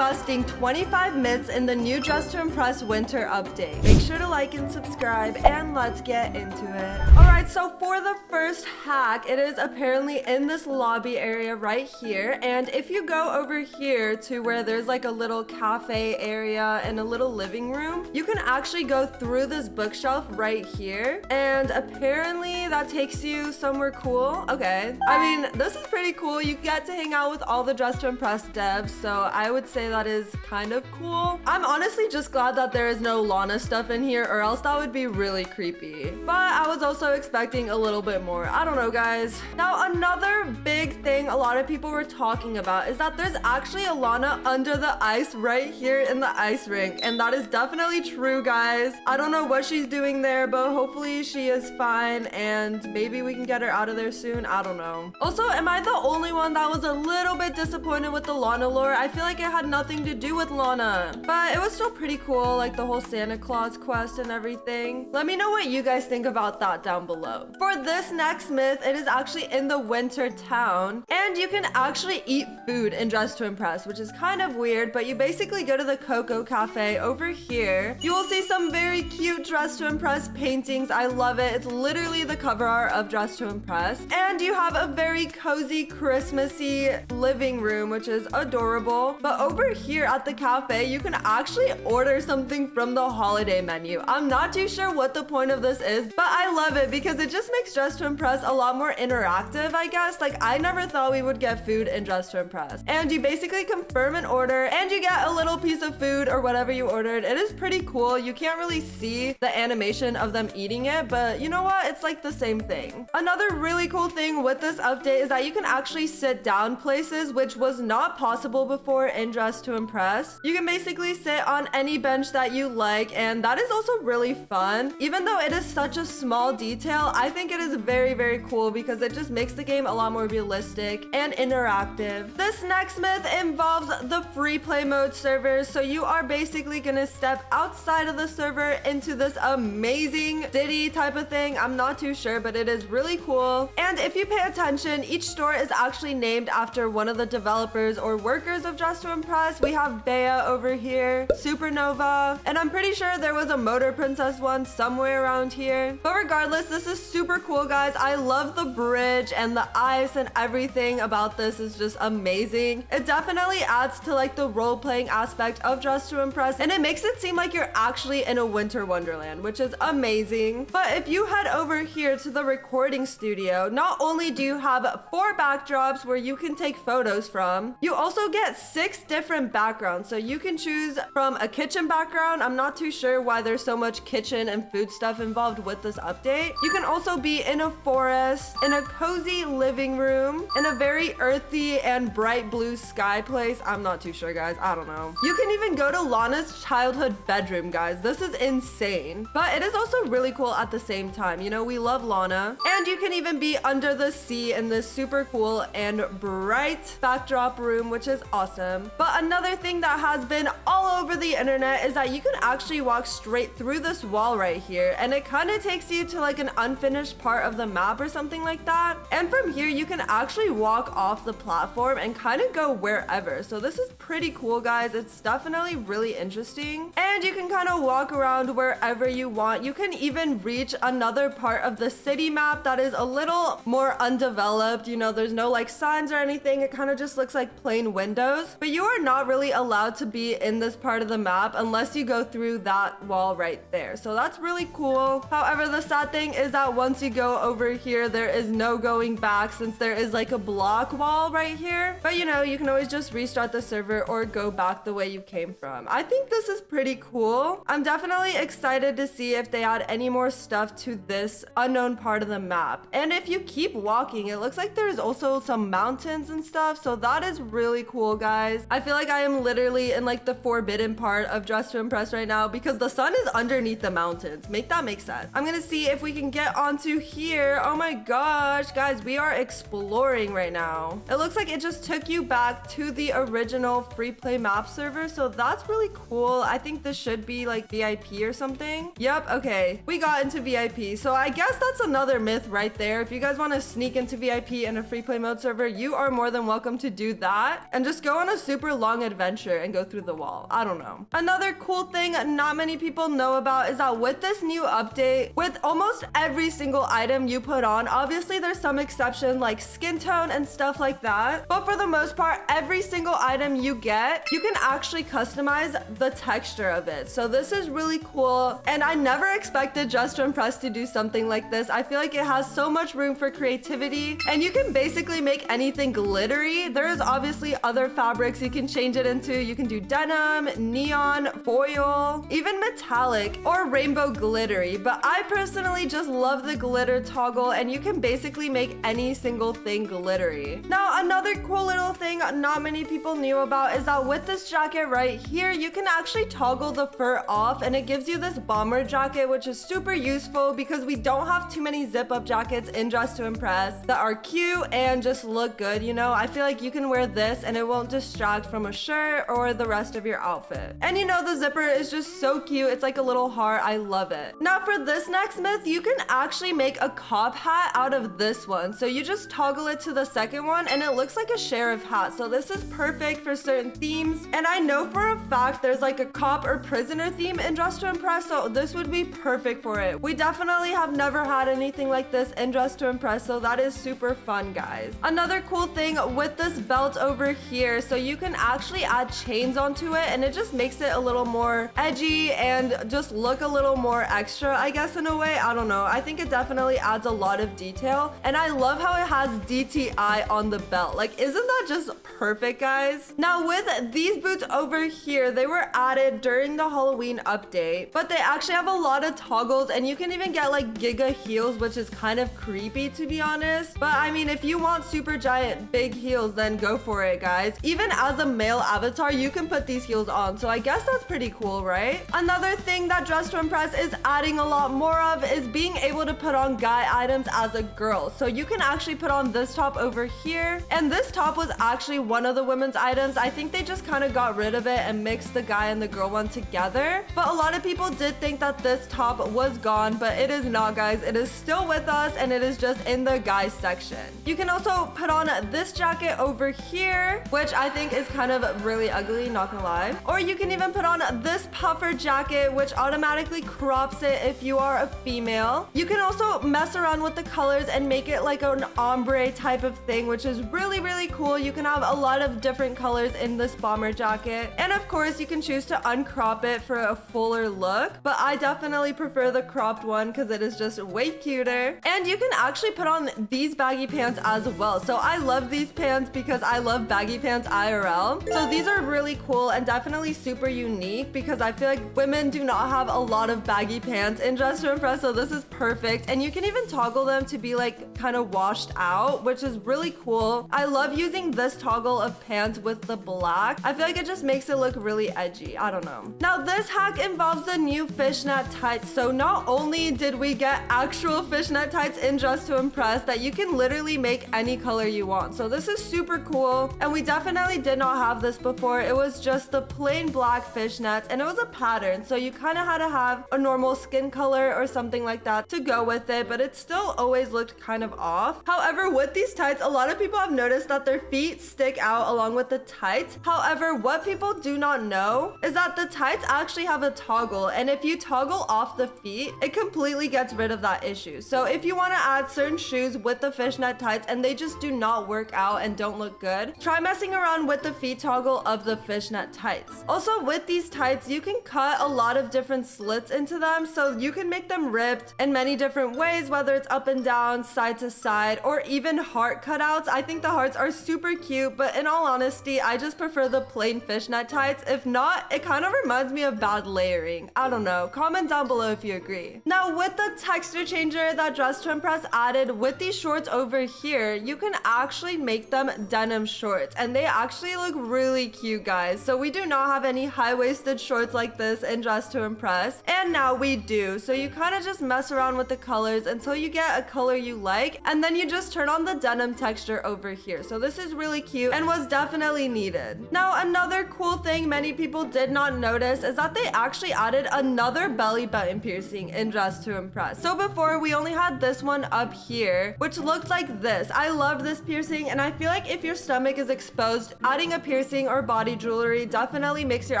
busting 25 myths in the new Dress to Impress winter update. Make sure to like and subscribe, and let's get into it. Alright, so for the first hack, it is apparently in this lobby area right here. And if you go over here to where there's like a little cafe area and a little living room, you can actually go through this bookshelf right here. And apparently that takes you somewhere cool. Okay. I mean, this is pretty cool. You get to hang out with all the Dress to Impress devs, so I would say that is kind of cool. I'm honestly just glad that there is no Lana stuff in here, or else that would be really creepy. But I was also expecting a little bit more. I don't know, guys. Now, another big thing a lot of people were talking about is that there's actually a Lana under the ice right here in the ice rink, and that is definitely true, guys. I don't know what she's doing there, but hopefully she is fine, and maybe we can get her out of there soon. I don't know. Also, am I the only one that was a little bit disappointed with the Lana lore? I feel like it had nothing to do with Lana, but it was still pretty cool, like the whole Santa Claus quest and everything. Let me know what you guys think about that down below. For this next myth, it is actually in the winter town, and you can actually eat food in Dress to Impress, which is kind of weird, but you basically go to the Coco Cafe over here. You will see some very cute Dress to Impress paintings. I love it. It's literally the cover art of Dress to Impress. And you have a very cozy, Christmassy living room, which is adorable. But over here at the cafe, you can actually order something from the holiday menu. I'm not too sure what the point of this is, but I love it because it just makes Dress to Impress a lot more interactive, I guess. Like, I never thought we would get food in Dress to Impress. And you basically confirm an order and you get a little piece of food or whatever you ordered. It is pretty cool. You can't really see the animation of them eating it, but you know what? It's like the same thing. Another really cool thing with this update is that you can actually sit down places, which was not possible before in Dress to Impress. You can basically sit on any bench that you like, and that is also really fun. Even though it is such a small detail, I think it is very, very cool because it just makes the game a lot more realistic and interactive. This next myth involves the free play mode servers. So you are basically gonna step outside of the server into this amazing city type of thing. I'm not too sure, but it is really cool. And if you pay attention, each store is actually named after one of the developers or workers of Dress to Impress. We have Bea over here, Supernova, and I'm pretty sure there was a Motor Princess one somewhere around here. But regardless, this is super cool, guys. I love the bridge and the ice, and everything about this is just amazing. It definitely adds to like the role-playing aspect of Dress to Impress, and it makes it seem like you're actually in a winter wonderland, which is amazing. But if you head over here to the recording studio, not only do you have 4 backdrops where you can take photos from, you also get 6 different backgrounds. So you can choose from a kitchen background. I'm not too sure why there's so much kitchen and food stuff involved with this update. You can also be in a forest, in a cozy living room, in a very earthy and bright blue sky place. I'm not too sure, guys. I don't know. You can even go to Lana's childhood bedroom, guys. This is insane. But it is also really cool at the same time. You know, we love Lana. And you can even be under the sea in this super cool and bright backdrop room, which is awesome. But another thing that has been all over the internet is that you can actually walk straight through this wall right here, and it kind of takes you to like an unfinished part of the map or something like that. And from here, you can actually walk off the platform and kind of go wherever. So this is pretty cool, guys. It's definitely really interesting. And you can kind of walk around wherever you want. You can even reach another part of the city map that is a little more undeveloped. You know, there's no like signs or anything. It kind of just looks like plain windows. But you are not really allowed to be in this part of the map unless you go through that wall right there. So that's really cool. However, the sad thing is that once you go over here, there is no going back since there is like a block wall right here. But you know, you can always just restart the server or go back the way you came from. I think this is pretty cool. I'm definitely excited to see if they add any more stuff to this unknown part of the map. And if you keep walking, it looks like there's also some mountains and stuff. So that is really cool, guys. I feel like I am literally in like the forbidden part of Dress to Impress right now because the sun is underneath the mountains. Make that make sense. I'm gonna see if we can get onto here. Oh my gosh, guys, we are exploring right now. It looks like it just took you back to the original free play map server. So that's really cool. I think this should be like VIP or something. Yep, okay. We got into VIP. So I guess that's another myth right there. If you guys want to sneak into VIP in a free play mode server, you are more than welcome to do that. And just go on a super long adventure and go through the wall. I don't know. Another cool thing not many people know about is that with this new update, with almost every single item you put on, obviously there's some exception like skin tone and stuff like that, but for the most part, every single item you get, you can actually customize the texture of it. So this is really cool, and I never expected Just to Impress to do something like this. I feel like it has so much room for creativity, and you can basically make anything glittery. There is obviously other fabrics you can change it into. You can do denim, neon, foil, even metallic or rainbow glittery, but I personally just love the glitter toggle, and you can basically make any single thing glittery. Now, another cool little thing not many people knew about is that with this jacket right here, you can actually toggle the fur off, and it gives you this bomber jacket, which is super useful because we don't have too many zip-up jackets in Dress to Impress that are cute and just look good, you know? I feel like you can wear this and it won't distract from a shirt or the rest of your outfit. And you know, the zipper is just so cute. It's like a little heart. I love it. Now for this next myth, you can actually make a cop hat out of this one. So you just toggle it to the second one and it looks like a sheriff hat. So this is perfect for certain themes. And I know for a fact there's like a cop or prisoner theme in Dress to Impress, so this would be perfect for it. We definitely have never had anything like this in Dress to Impress, so that is super fun, guys. Another cool thing with this belt over here, so you can actually add chains onto it and it just makes it a little more edgy and just look a little more extra, I guess, in a way. I don't know. I think it definitely adds a lot of detail, and I love how it has DTI on the belt. Like, isn't that just perfect, guys? Now with these boots over here, they were added during the Halloween update, but they actually have a lot of toggles, and you can even get like giga heels, which is kind of creepy, to be honest. But I mean, if you want super giant big heels, then go for it, guys. Even as a male avatar, you can put these heels on, so I guess that's pretty cool, right? Another thing that Dress to Impress is adding a lot more of is being able to put on guy items as a girl. So you can actually put on this top over here, and this top was actually one of the women's items. I think they just kind of got rid of it and mixed the guy and the girl one together, but a lot of people did think that this top was gone, but it is not, guys. It is still with us, and it is just in the guys section. You can also put on this jacket over here, which I think is kind of really ugly, not gonna lie. Or you can even put on this puffer jacket, which automatically crops it if you are a female. You can also mess around with the colors and make it like an ombre type of thing, which is really, really cool. You can have a lot of different colors in this bomber jacket. And of course, you can choose to uncrop it for a fuller look, but I definitely prefer the cropped one because it is just way cuter. And you can actually put on these baggy pants as well. So I love these pants because I love baggy pants IRL. So these are really cool and definitely super unique because I feel like women do not have a lot of baggy pants in Dress to Impress, so this is perfect. And you can even toggle them to be like kind of washed out, which is really cool. I love using this toggle of pants with the black. I feel like it just makes it look really edgy. I don't know. Now this hack involves the new fishnet tights. So not only did we get actual fishnet tights in Dress to Impress that you can literally make any color you want. So this is super cool, and we definitely did not have this before. It was just the plain black fishnets, and it was a pattern, so you kind of had to have a normal skin color or something like that to go with it, but it still always looked kind of off. However, with these tights, a lot of people have noticed that their feet stick out along with the tights. However, what people do not know is that the tights actually have a toggle, and if you toggle off the feet, it completely gets rid of that issue. So if you want to add certain shoes with the fishnet tights and they just do not work out and don't look good, try messing around with the feet toggle of the fishnet tights. Also, with these tights, you can cut a lot of different slits into them, so you can make them ripped in many different ways, whether it's up and down, side to side, or even heart cutouts. I think the hearts are super cute, but in all honesty, I just prefer the plain fishnet tights. If not, it kind of reminds me of bad layering. I don't know. Comment down below if you agree. Now, with the texture changer that Dress to Impress added with these shorts over here, you can actually make them denim shorts, and they actually look really cute, guys. So we do not have any high-waisted shorts like this in Dress to Impress, and now we do. So you kind of just mess around with the colors until you get a color you like, and then you just turn on the denim texture over here. So this is really cute and was definitely needed. Now, another cool thing many people did not notice is that they actually added another belly button piercing in Dress to Impress. So before, we only had this one up here, which looked like this. I love this piercing, and I feel like if your stomach is exposed, adding a piercing or body jewelry definitely makes your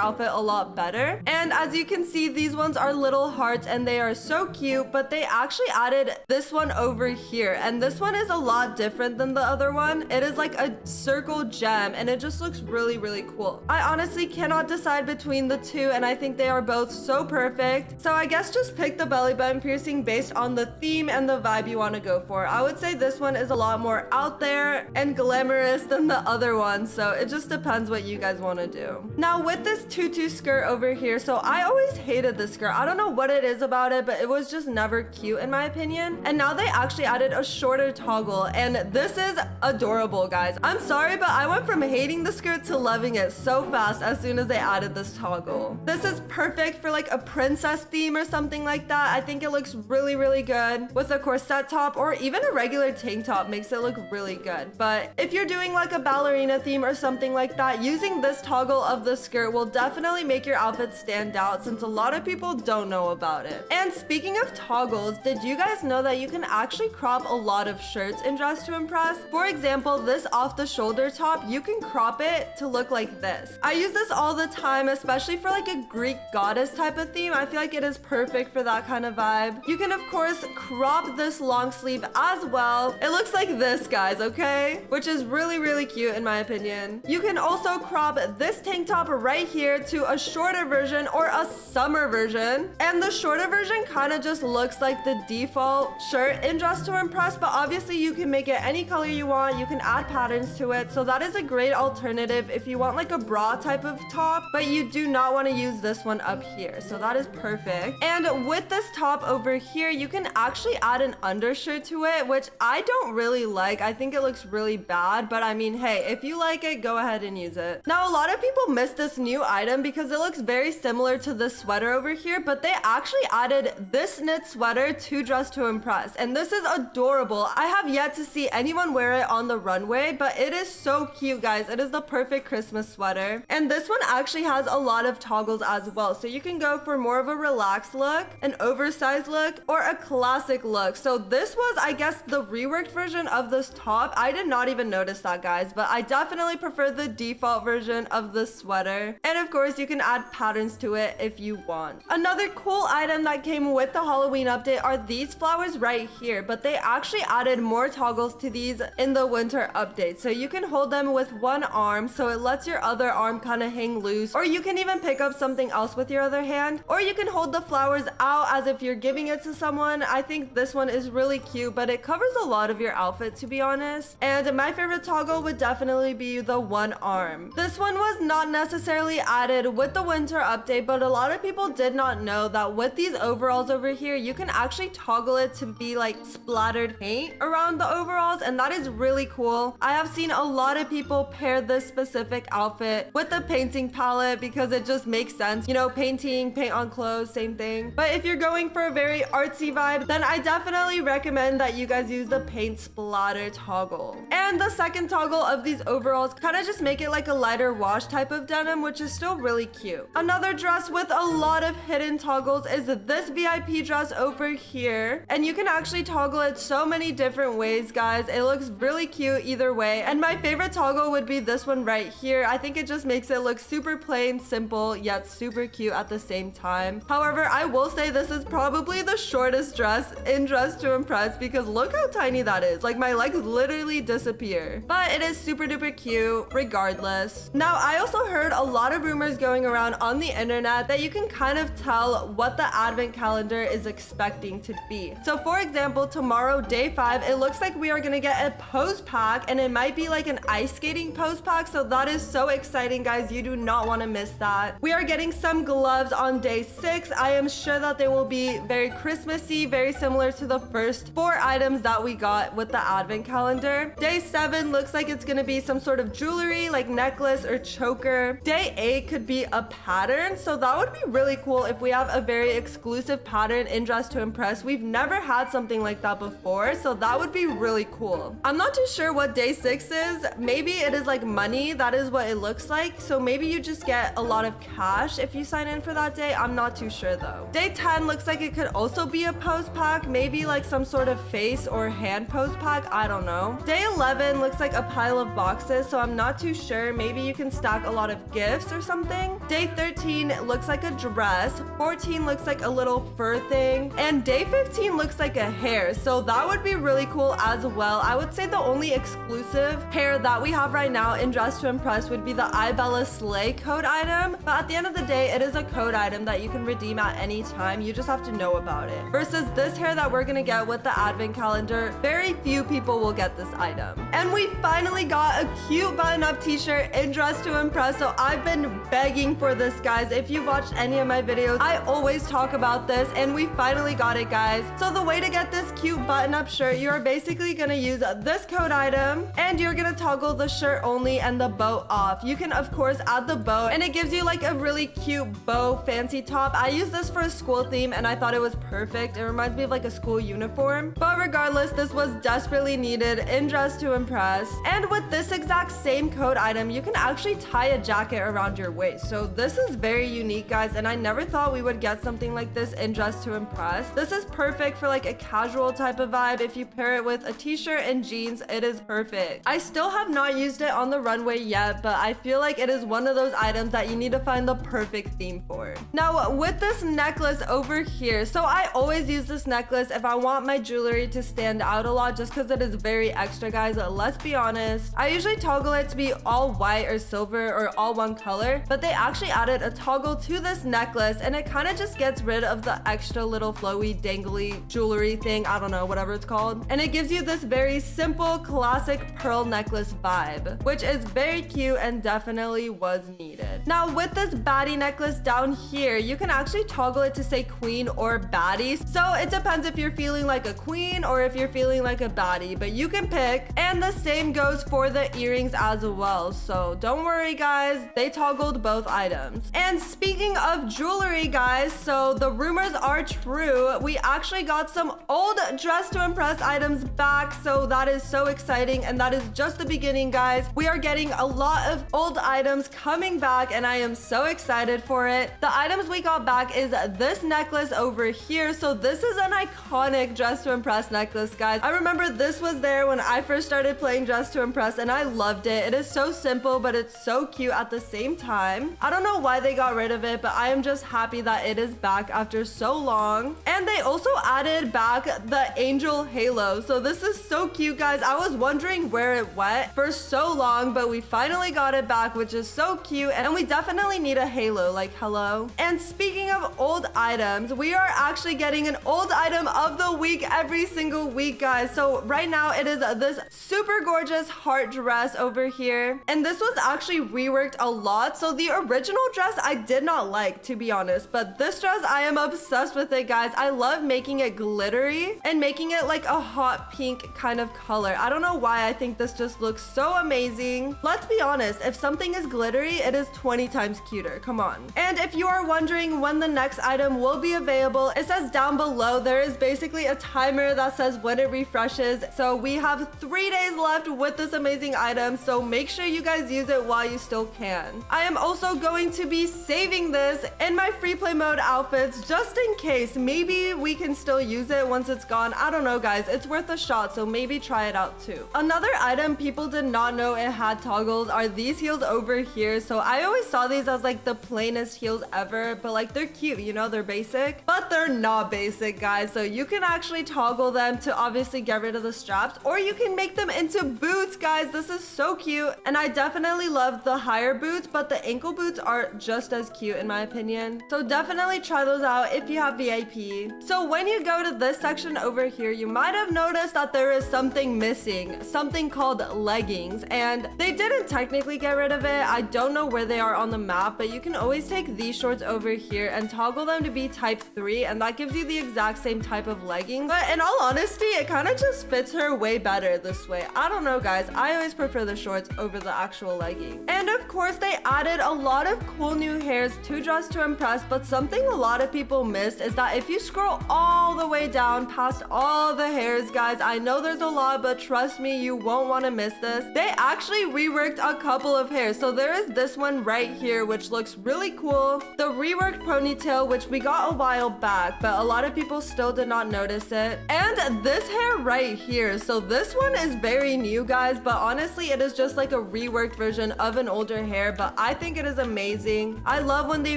outfit a lot better. And as you can see, these ones are little hearts and they are so cute, but they actually added this one over here. And this one is a lot different than the other one. It is like a circle gem and it just looks really, really cool. I honestly cannot decide between the two and I think they are both so perfect. So I guess just pick the belly button piercing based on the theme and the vibe you want to go for. I would say this one is a lot more out there and glamorous than the other one. So it just depends what you guys want to do. Now with this tutu skirt over here, so I always hated this skirt. I don't know what it is about it, but it was just never cute in my opinion. And now they actually added a shorter toggle and this is adorable, guys. I'm sorry, but I went from hating the skirt to loving it so fast as soon as they added this toggle. This is perfect for like a princess theme or something like that. I think it looks really, really good with a corset top or even a regular tank top makes it look really good. But if you're doing like a ballerina theme or something like that, using this toggle of the skirt will definitely make your outfit stand out since a lot of people don't know about it. And speaking of toggles, did you guys know that you can actually crop a lot of shirts in Dress to Impress? For example, this off the shoulder top, you can crop it to look like this. I use this all the time, especially for like a Greek goddess type of theme. I feel like it is perfect for that kind of vibe. You can of course crop this long sleeve as well. It looks like this, guys, okay? Which is really, really cute in my opinion. You can also crop this tank top right here to a shorter version or a summer version. And the shorter version kind of just looks like the default shirt in Dress to Impress, but obviously you can make it any color you want. You can add patterns to it. So that is a great alternative if you want like a bra type of top, but you do not want to use this one up here. So that is perfect. And with this top over here, you can actually add an undershirt to it, which I don't really like. I think it looks really bad, but I mean, hey, if you like it, go ahead and use it. Now, a lot of people miss this new item because it looks very similar to this sweater over here, but they actually added this knit sweater to Dress to Impress. And this is adorable. I have yet to see anyone wear it on the runway, but it is so cute, guys. It is the perfect Christmas sweater. And this one actually has a lot of toggles as well. So you can go for more of a relaxed look, an oversized look, or a classic look. So this was, I guess, the reworked version of this top. I did not even notice that, guys, but I definitely prefer the default version of the sweater. And of course, you can add patterns to it if you want. Another cool item that came with the Halloween update are these flowers right here, but they actually added more toggles to these in the winter update. So you can hold them with one arm, so it lets your other arm kind of hang loose, or you can even pick up something else with your other hand, or you can hold the flowers out as if you're giving it to someone. I think this one is really cute, but it covers a lot of your outfit, to be honest. And my favorite toggle would definitely be the one arm. This one was not necessarily added with the winter update, but a lot of people did not know that with these overalls over here, you can actually toggle it to be like splattered paint around the overalls, and that is really cool. I have seen a lot of people pair this specific outfit with the painting palette because it just makes sense. You know, painting, paint on clothes, same thing. But if you're going for a very artsy vibe, then I definitely recommend that you guys use the paint splatter toggle. And the second toggle of these overalls kind of just make it like a lighter wash type of denim, which is still really cute. Another dress with a lot of hidden toggles is this VIP dress over here. And you can actually toggle it so many different ways, guys. It looks really cute either way. And my favorite toggle would be this one right here. I think it just makes it look super plain, simple, yet super cute at the same time. However, I will say this is probably the shortest dress in Dress to Impress because look how tiny that is. Like my legs literally disappear. But it is super duper cute regardless. Now, I also heard a lot of rumors going around on the internet that you can kind of tell what the advent calendar is expecting to be. So for example, tomorrow, day 5, it looks like we are gonna get a pose pack, and it might be like an ice skating pose pack. So that is so exciting, guys. You do not want to miss that. We are getting some gloves on day 6. I am sure that they will be very Christmassy, very similar to the first 4 items that we got with the advent calendar. Day 7 looks like it's gonna be some sort of jewelry like necklace or choker. Day 8 could be a pattern, so that would be really cool if we have a very exclusive pattern in Dress to Impress. We've never had something like that before, so that would be really cool. I'm not too sure what day 6 is. Maybe it is like money. That is what it looks like. So maybe you just get a lot of cash if you sign in for that day. I'm not too sure though. Day 10 looks like it could also be a pose pack, maybe like some sort of face or hand pose pack. I don't know. Day 11 looks like a pile of boxes, so I'm not too sure. Maybe you can stack a lot of gifts or something. Day 13 looks like a dress. 14 looks like a little fur thing. And day 15 looks like a hair. So that would be really cool as well. I would say the only exclusive hair that we have right now in Dress to Impress would be the iBella Slay code item. But at the end of the day, it is a code item that you can redeem at any time. You just have to know about it. Versus this hair that we're gonna get with the advent calendar, very few people will get this item. And we finally got a cute button-up t-shirt in Dress to Impress. So I've been begging for this, guys. If you've watched any of my videos, I always talk about this, and we finally got it, guys. So the way to get this cute button-up shirt, you are basically gonna use this code item, and you're gonna toggle the shirt only and the bow off. You can of course add the bow, and it gives you like a really cute bow fancy top. I use this for a school theme, and I thought it was perfect. It reminds me of like a school uniform. But regardless, this was desperately needed in Dress to Impress. And with this exact same code item, you can actually tie a jacket around your waist. So this is very unique, guys, and I never thought we would get something like this in Dress to Impress. This is perfect for like a casual type of vibe. If you pair it with a t-shirt and jeans, it is perfect. I still have not used it on the runway yet, but I feel like it is one of those items that you need to find the perfect theme for. Now with this necklace over here, so I always use this necklace if I want my jewelry to stand out a lot, just because it is very extra, guys. Let's be honest. I usually toggle it to be all white or silver or all one color, but they actually added a toggle to this necklace, and it kind of just gets rid of the extra little flowy dangly jewelry thing. I don't know, whatever it's called. And it gives you this very simple classic pearl necklace vibe, which is very cute and definitely was needed. Now with this baddie necklace down here, you can actually toggle it to say queen or baddie. So it depends if you're feeling like a queen or if you're feeling like a baddie, but you can pick. And the same goes for the earrings as well. So don't worry, guys, they toggled both items. And speaking of jewelry, guys, so the rumors are true. We actually got some old Dress to Impress items back. So that is so exciting, and that is just the beginning, guys. We are getting a lot of old items coming back, and I am so excited for it. The items we got back is this necklace over here. So this is an iconic Dress to Impress necklace, guys. I remember this was there when I first started playing Dress to Impress, and I loved it. It is so simple, but it's so cute at the same time. I don't know why they got rid of it, but I am just happy that it is back after so long. And they also added back the angel halo. So this is so cute, guys. I was wondering where it went for so long, but we finally got it back, which is so cute. And we definitely need a halo, like hello. And speaking of old items, we are actually getting an old item of the week every single week, guys. So right now it is this super gorgeous heart dress over here, and this was actually reworked a lot. So the original dress I did not like, to be honest, but this dress I am obsessed with it, guys. I love making it glittery and making it like a hot pink kind of color. I don't know why, I think this just looks so amazing. Let's be honest, if something is glittery, it is 20 times cuter. Come on. And if you are wondering when the next item will be available, it says down below there is basically a timer that says when it refreshes. So we have 3 days left with this amazing item, so make sure you guys use it while you still can. I am also going to be saving this in my free play mode outfits just in case. Maybe we can still use it once it's gone. I don't know, guys. It's worth a shot, so maybe try it out too. Another item people did not know it had toggles are these heels over here. So I always saw these as like the plainest heels ever, but like they're cute, you know, they're basic, but they're not basic, guys. So you can actually toggle them to obviously get rid of the straps, or you can make them into boots, guys. This is so cute, and I definitely love the higher boots, but the ankle boots are just as cute in my opinion. So definitely try those out if you have VIP. So when you go to this section over here, you might have noticed that there is something missing, something called leggings, and they didn't technically get rid of it. I don't know where they are on the map, but you can always take these shorts over here and toggle them to be type 3, and that gives you the exact same type of leggings. But in all honesty, it kind of just fits her way better this way. I don't know, guys. I always prefer the shorts over the actual legging. And of course, they added a lot of cool new hairs to Dress to Impress, but something a lot of people missed is that if you scroll all the way down past all the hairs, guys, I know there's a lot, but trust me, you won't want to miss this. They actually reworked a couple of hairs. So there is this one right here, which looks really cool. The reworked ponytail, which we got a while back, but a lot of people still did not notice it. And this hair right here. So this one is very new, guys, but honestly, it is just like a reworked version of an older hair, but I think it is amazing. I love when they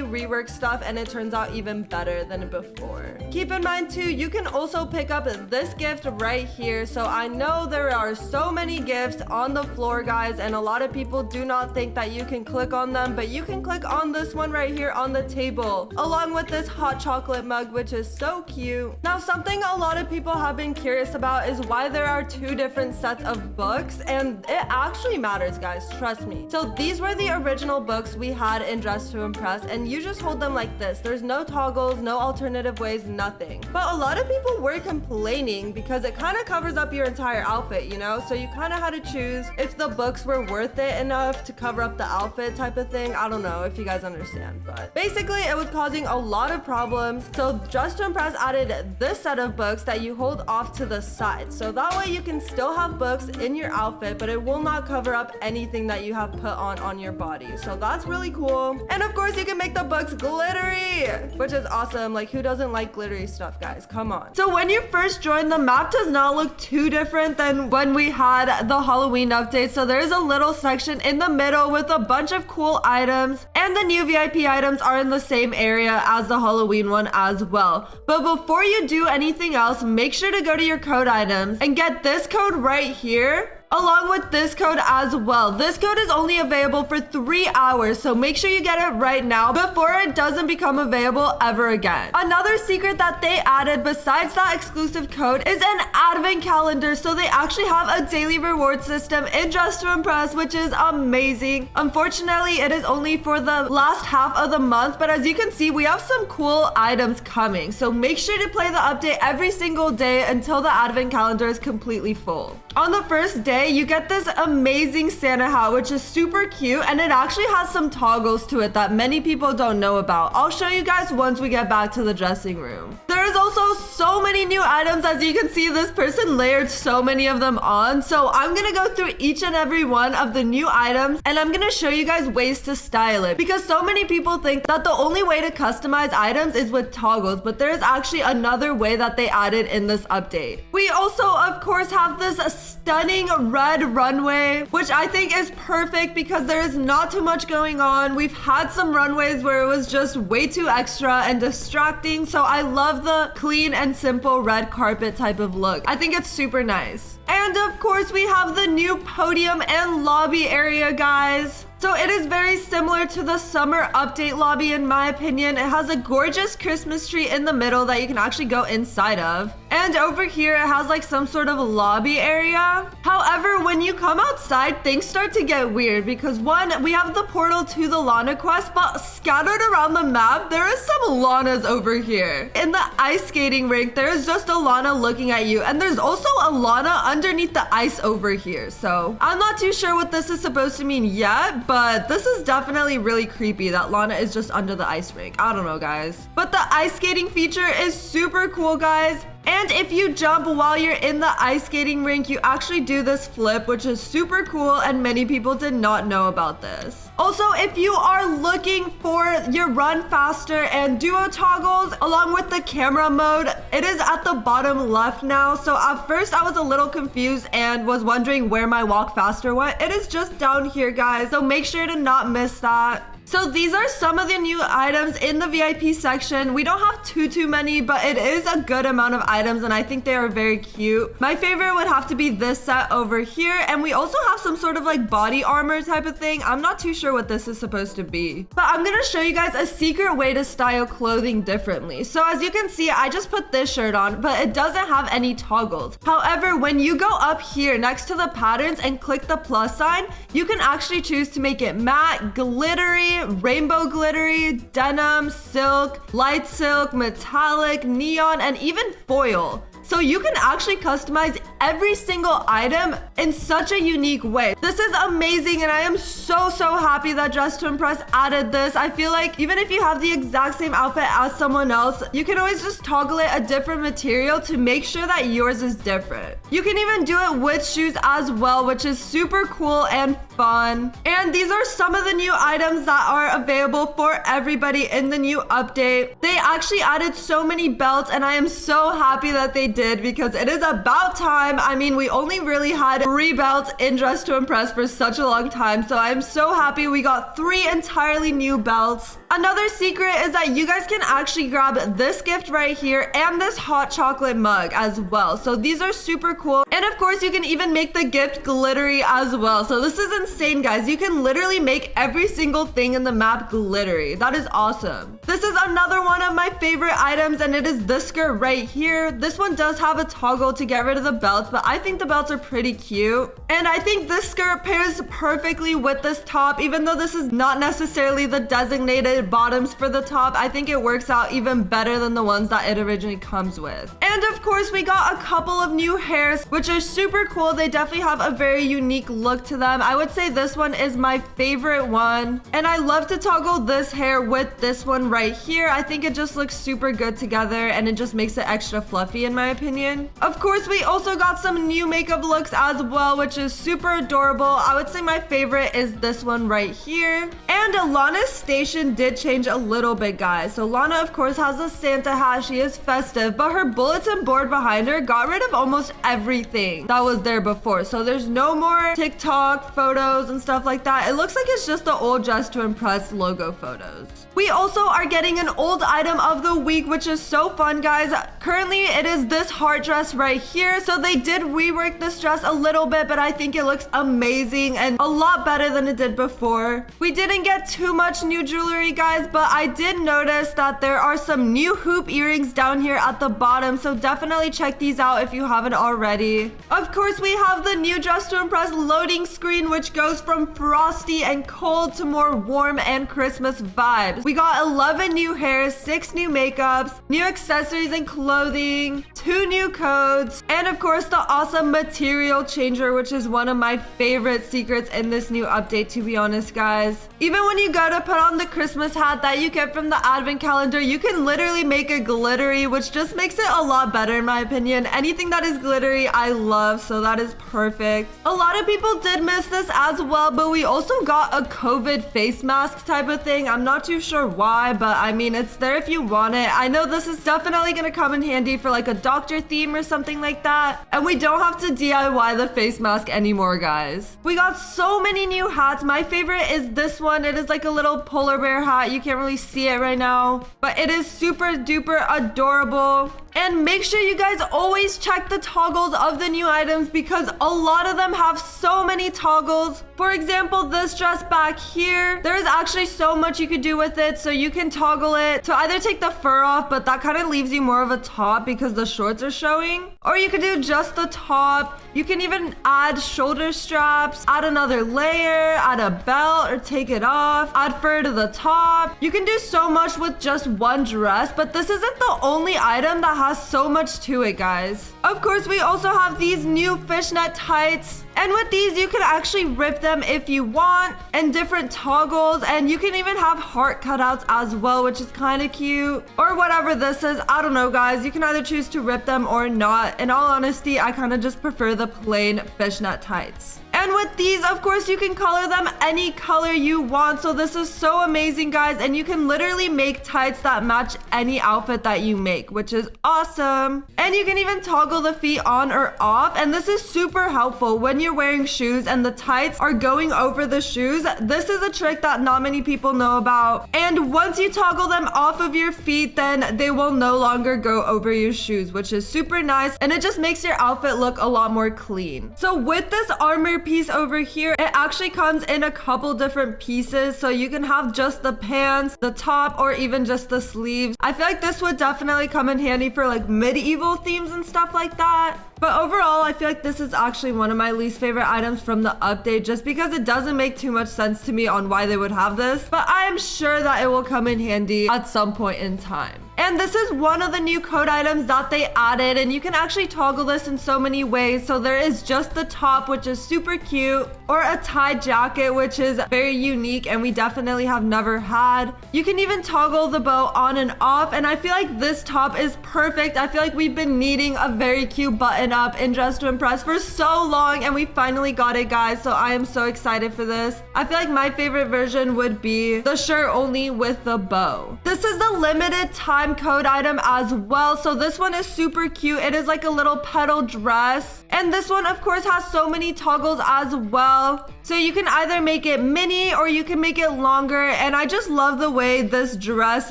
rework stuff and it turns out even better than before. Keep in mind too, you can also pick up this gift right here. So I know there are so many gifts on the floor, guys, and a lot of people do not think that you can click on them, but you can click on this one right here on the table, along with this hot chocolate mug, which is so cute. Now, something a lot of people have been curious about is why there are two different sets of books, and it actually matters, guys, trust me. So these were the original books we had in Dress to Impress, and you just hold them like this. There's no toggles, no alternative ways, nothing. But a lot of people were complaining because it kind of covers up your entire outfit, you know? So you kind of had to choose if the books were worth it enough to cover up the outfit type of thing. I don't know if you guys understand, but basically it was causing a lot of problems. So Dress to Impress added this set of books that you hold off to the side. So that way you can still have books in your outfit, but it will not cover up anything that you have put on your body. So that's really cool. And of course you can make the books glittery, which is awesome. Like, who doesn't like glittery stuff, guys? Come on. So when you first join, the map does not look too different than when we had the Halloween update. So there's a little section in the middle with a bunch of cool items, and the new VIP items are in the same area as the Halloween one as well. But before you do anything else, make sure to go to your code items and get this code right here, along with this code as well. This code is only available for 3 hours, so make sure you get it right now before it doesn't become available ever again. Another secret that they added besides that exclusive code is an advent calendar. So they actually have a daily reward system in Dress to Impress, which is amazing. Unfortunately, it is only for the last half of the month, but as you can see, we have some cool items coming. So make sure to play the update every single day until the advent calendar is completely full. On the first day, you get this amazing Santa hat, which is super cute, and it actually has some toggles to it that many people don't know about. I'll show you guys once we get back to the dressing room. There is also so many new items. As you can see, this person layered so many of them on. So I'm gonna go through each and every one of the new items, and I'm gonna show you guys ways to style it, because so many people think that the only way to customize items is with toggles, but there is actually another way that they added in this update. We also, of course, have this stunning red runway, which I think is perfect because there is not too much going on. We've had some runways where it was just way too extra and distracting, so I love the clean and simple red carpet type of look. I think it's super nice. And of course, we have the new podium and lobby area, guys. So it is very similar to the summer update lobby in my opinion. It has a gorgeous Christmas tree in the middle that you can actually go inside of. And over here, it has like some sort of lobby area. However, when you come outside, things start to get weird because one, we have the portal to the Lana quest, but scattered around the map, there is some Lanas over here. In the ice skating rink, there is just a Lana looking at you. And there's also a Lana underneath the ice over here. So I'm not too sure what this is supposed to mean yet, but this is definitely really creepy that Lana is just under the ice rink. I don't know, guys. But the ice skating feature is super cool, guys. And if you jump while you're in the ice skating rink, you actually do this flip, which is super cool, and many people did not know about this. Also, if you are looking for your run faster and duo toggles along with the camera mode, it is at the bottom left now. So at first I was a little confused and was wondering where my walk faster went. It is just down here, guys, so make sure to not miss that. So these are some of the new items in the VIP section. We don't have too many, but it is a good amount of items and I think they are very cute. My favorite would have to be this set over here, and we also have some sort of like body armor type of thing. I'm not too sure what this is supposed to be, but I'm gonna show you guys a secret way to style clothing differently. So as you can see, I just put this shirt on, but it doesn't have any toggles. However, when you go up here next to the patterns and click the plus sign, you can actually choose to make it matte, glittery, rainbow glittery, denim, silk, light silk, metallic, neon, and even foil. So you can actually customize every single item in such a unique way. This is amazing, and I am so happy that Dress to Impress added this. I feel like even if you have the exact same outfit as someone else, you can always just toggle it a different material to make sure that yours is different. You can even do it with shoes as well, which is super cool and fun. And these are some of the new items that are available for everybody in the new update. They actually added so many belts, and I am so happy that they did, because it is about time time. I mean, we only really had 3 belts in Dress to Impress for such a long time, so I'm so happy we got 3 entirely new belts. Another secret is that you guys can actually grab this gift right here and this hot chocolate mug as well. So these are super cool. And of course, you can even make the gift glittery as well. So this is insane, guys. You can literally make every single thing in the map glittery. That is awesome. This is another one of my favorite items, and it is this skirt right here. This one does have a toggle to get rid of the belts, but I think the belts are pretty cute. And I think this skirt pairs perfectly with this top, even though this is not necessarily the designated bottoms for the top. I think it works out even better than the ones that it originally comes with. And of course, we got a couple of new hairs, which are super cool. They definitely have a very unique look to them. I would say this one is my favorite one. And I love to toggle this hair with this one right here. I think it just looks super good together, and it just makes it extra fluffy in my opinion. Of course, we also got some new makeup looks as well, which is super adorable. I would say my favorite is this one right here. And Lana's station did change a little bit, guys. So Lana, of course, has a Santa hat. She is festive, but her bulletin board behind her got rid of almost everything that was there before. So there's no more TikTok photos and stuff like that. It looks like it's just the old Dress to Impress logo photos. We also are getting an old item of the week, which is so fun, guys. Currently, it is this heart dress right here. So they did rework this dress a little bit, but I think it looks amazing and a lot better than it did before. We didn't get too much new jewelry, guys, but I did notice that there are some new hoop earrings down here at the bottom, so definitely check these out if you haven't already. Of course, we have the new Dress to Impress loading screen, which goes from frosty and cold to more warm and Christmas vibes. We got 11 new hairs, 6 new makeups, new accessories and clothing, 2 new codes, and of course the awesome material changer, which is one of my favorite secrets in this new update, to be honest, guys. Even when you go to put on the Christmas hat that you get from the advent calendar, you can literally make it glittery, which just makes it a lot better in my opinion. Anything that is glittery, I love, so that is perfect. A lot of people did miss this as well, but we also got a COVID face mask type of thing. I'm not too sure why, but I mean, it's there if you want it. I know this is definitely gonna come in handy for like a doctor theme or something like that, and we don't have to DIY the face mask anymore, guys. We got so many new hats. My favorite is this one. It is like a little polar bear hat. You can't really see it right now, but it is super duper adorable. And make sure you guys always check the toggles of the new items, because a lot of them have so many toggles. For example, this dress back here, there is actually so much you could do with it. So you can toggle it to either take the fur off, but that kind of leaves you more of a top because the shorts are showing. Or you could do just the top. You can even add shoulder straps, add another layer, add a belt, or take it off, add fur to the top. You can do so much with just one dress, but this isn't the only item that has so much to it, guys. Of course, we also have these new fishnet tights. And with these, you can actually rip them if you want, and different toggles, and you can even have heart cutouts as well, which is kind of cute. Or whatever this is, I don't know, guys. You can either choose to rip them or not. In all honesty, I kind of just prefer the plain fishnet tights. And with these, of course, you can color them any color you want. So this is so amazing, guys. And you can literally make tights that match any outfit that you make, which is awesome. And you can even toggle the feet on or off. And this is super helpful when you're wearing shoes and the tights are going over the shoes. This is a trick that not many people know about. And once you toggle them off of your feet, then they will no longer go over your shoes, which is super nice. And it just makes your outfit look a lot more clean. So with this armor piece over here, it actually comes in a couple different pieces, so you can have just the pants, the top, or even just the sleeves. I feel like this would definitely come in handy for like medieval themes and stuff like that. But overall, I feel like this is actually one of my least favorite items from the update, just because it doesn't make too much sense to me on why they would have this, but I am sure that it will come in handy at some point in time. And this is one of the new code items that they added, and you can actually toggle this in so many ways. So there is just the top, which is super cute, or a tie jacket, which is very unique and we definitely have never had. You can even toggle the bow on and off, and I feel like this top is perfect. I feel like we've been needing a very cute button up in Dress to Impress for so long, and we finally got it, guys. So I am so excited for this. I feel like my favorite version would be the shirt only with the bow. This is the limited tie Prime code item as well. So this one is super cute. It is like a little petal dress. And this one, of course, has so many toggles as well. So you can either make it mini or you can make it longer. And I just love the way this dress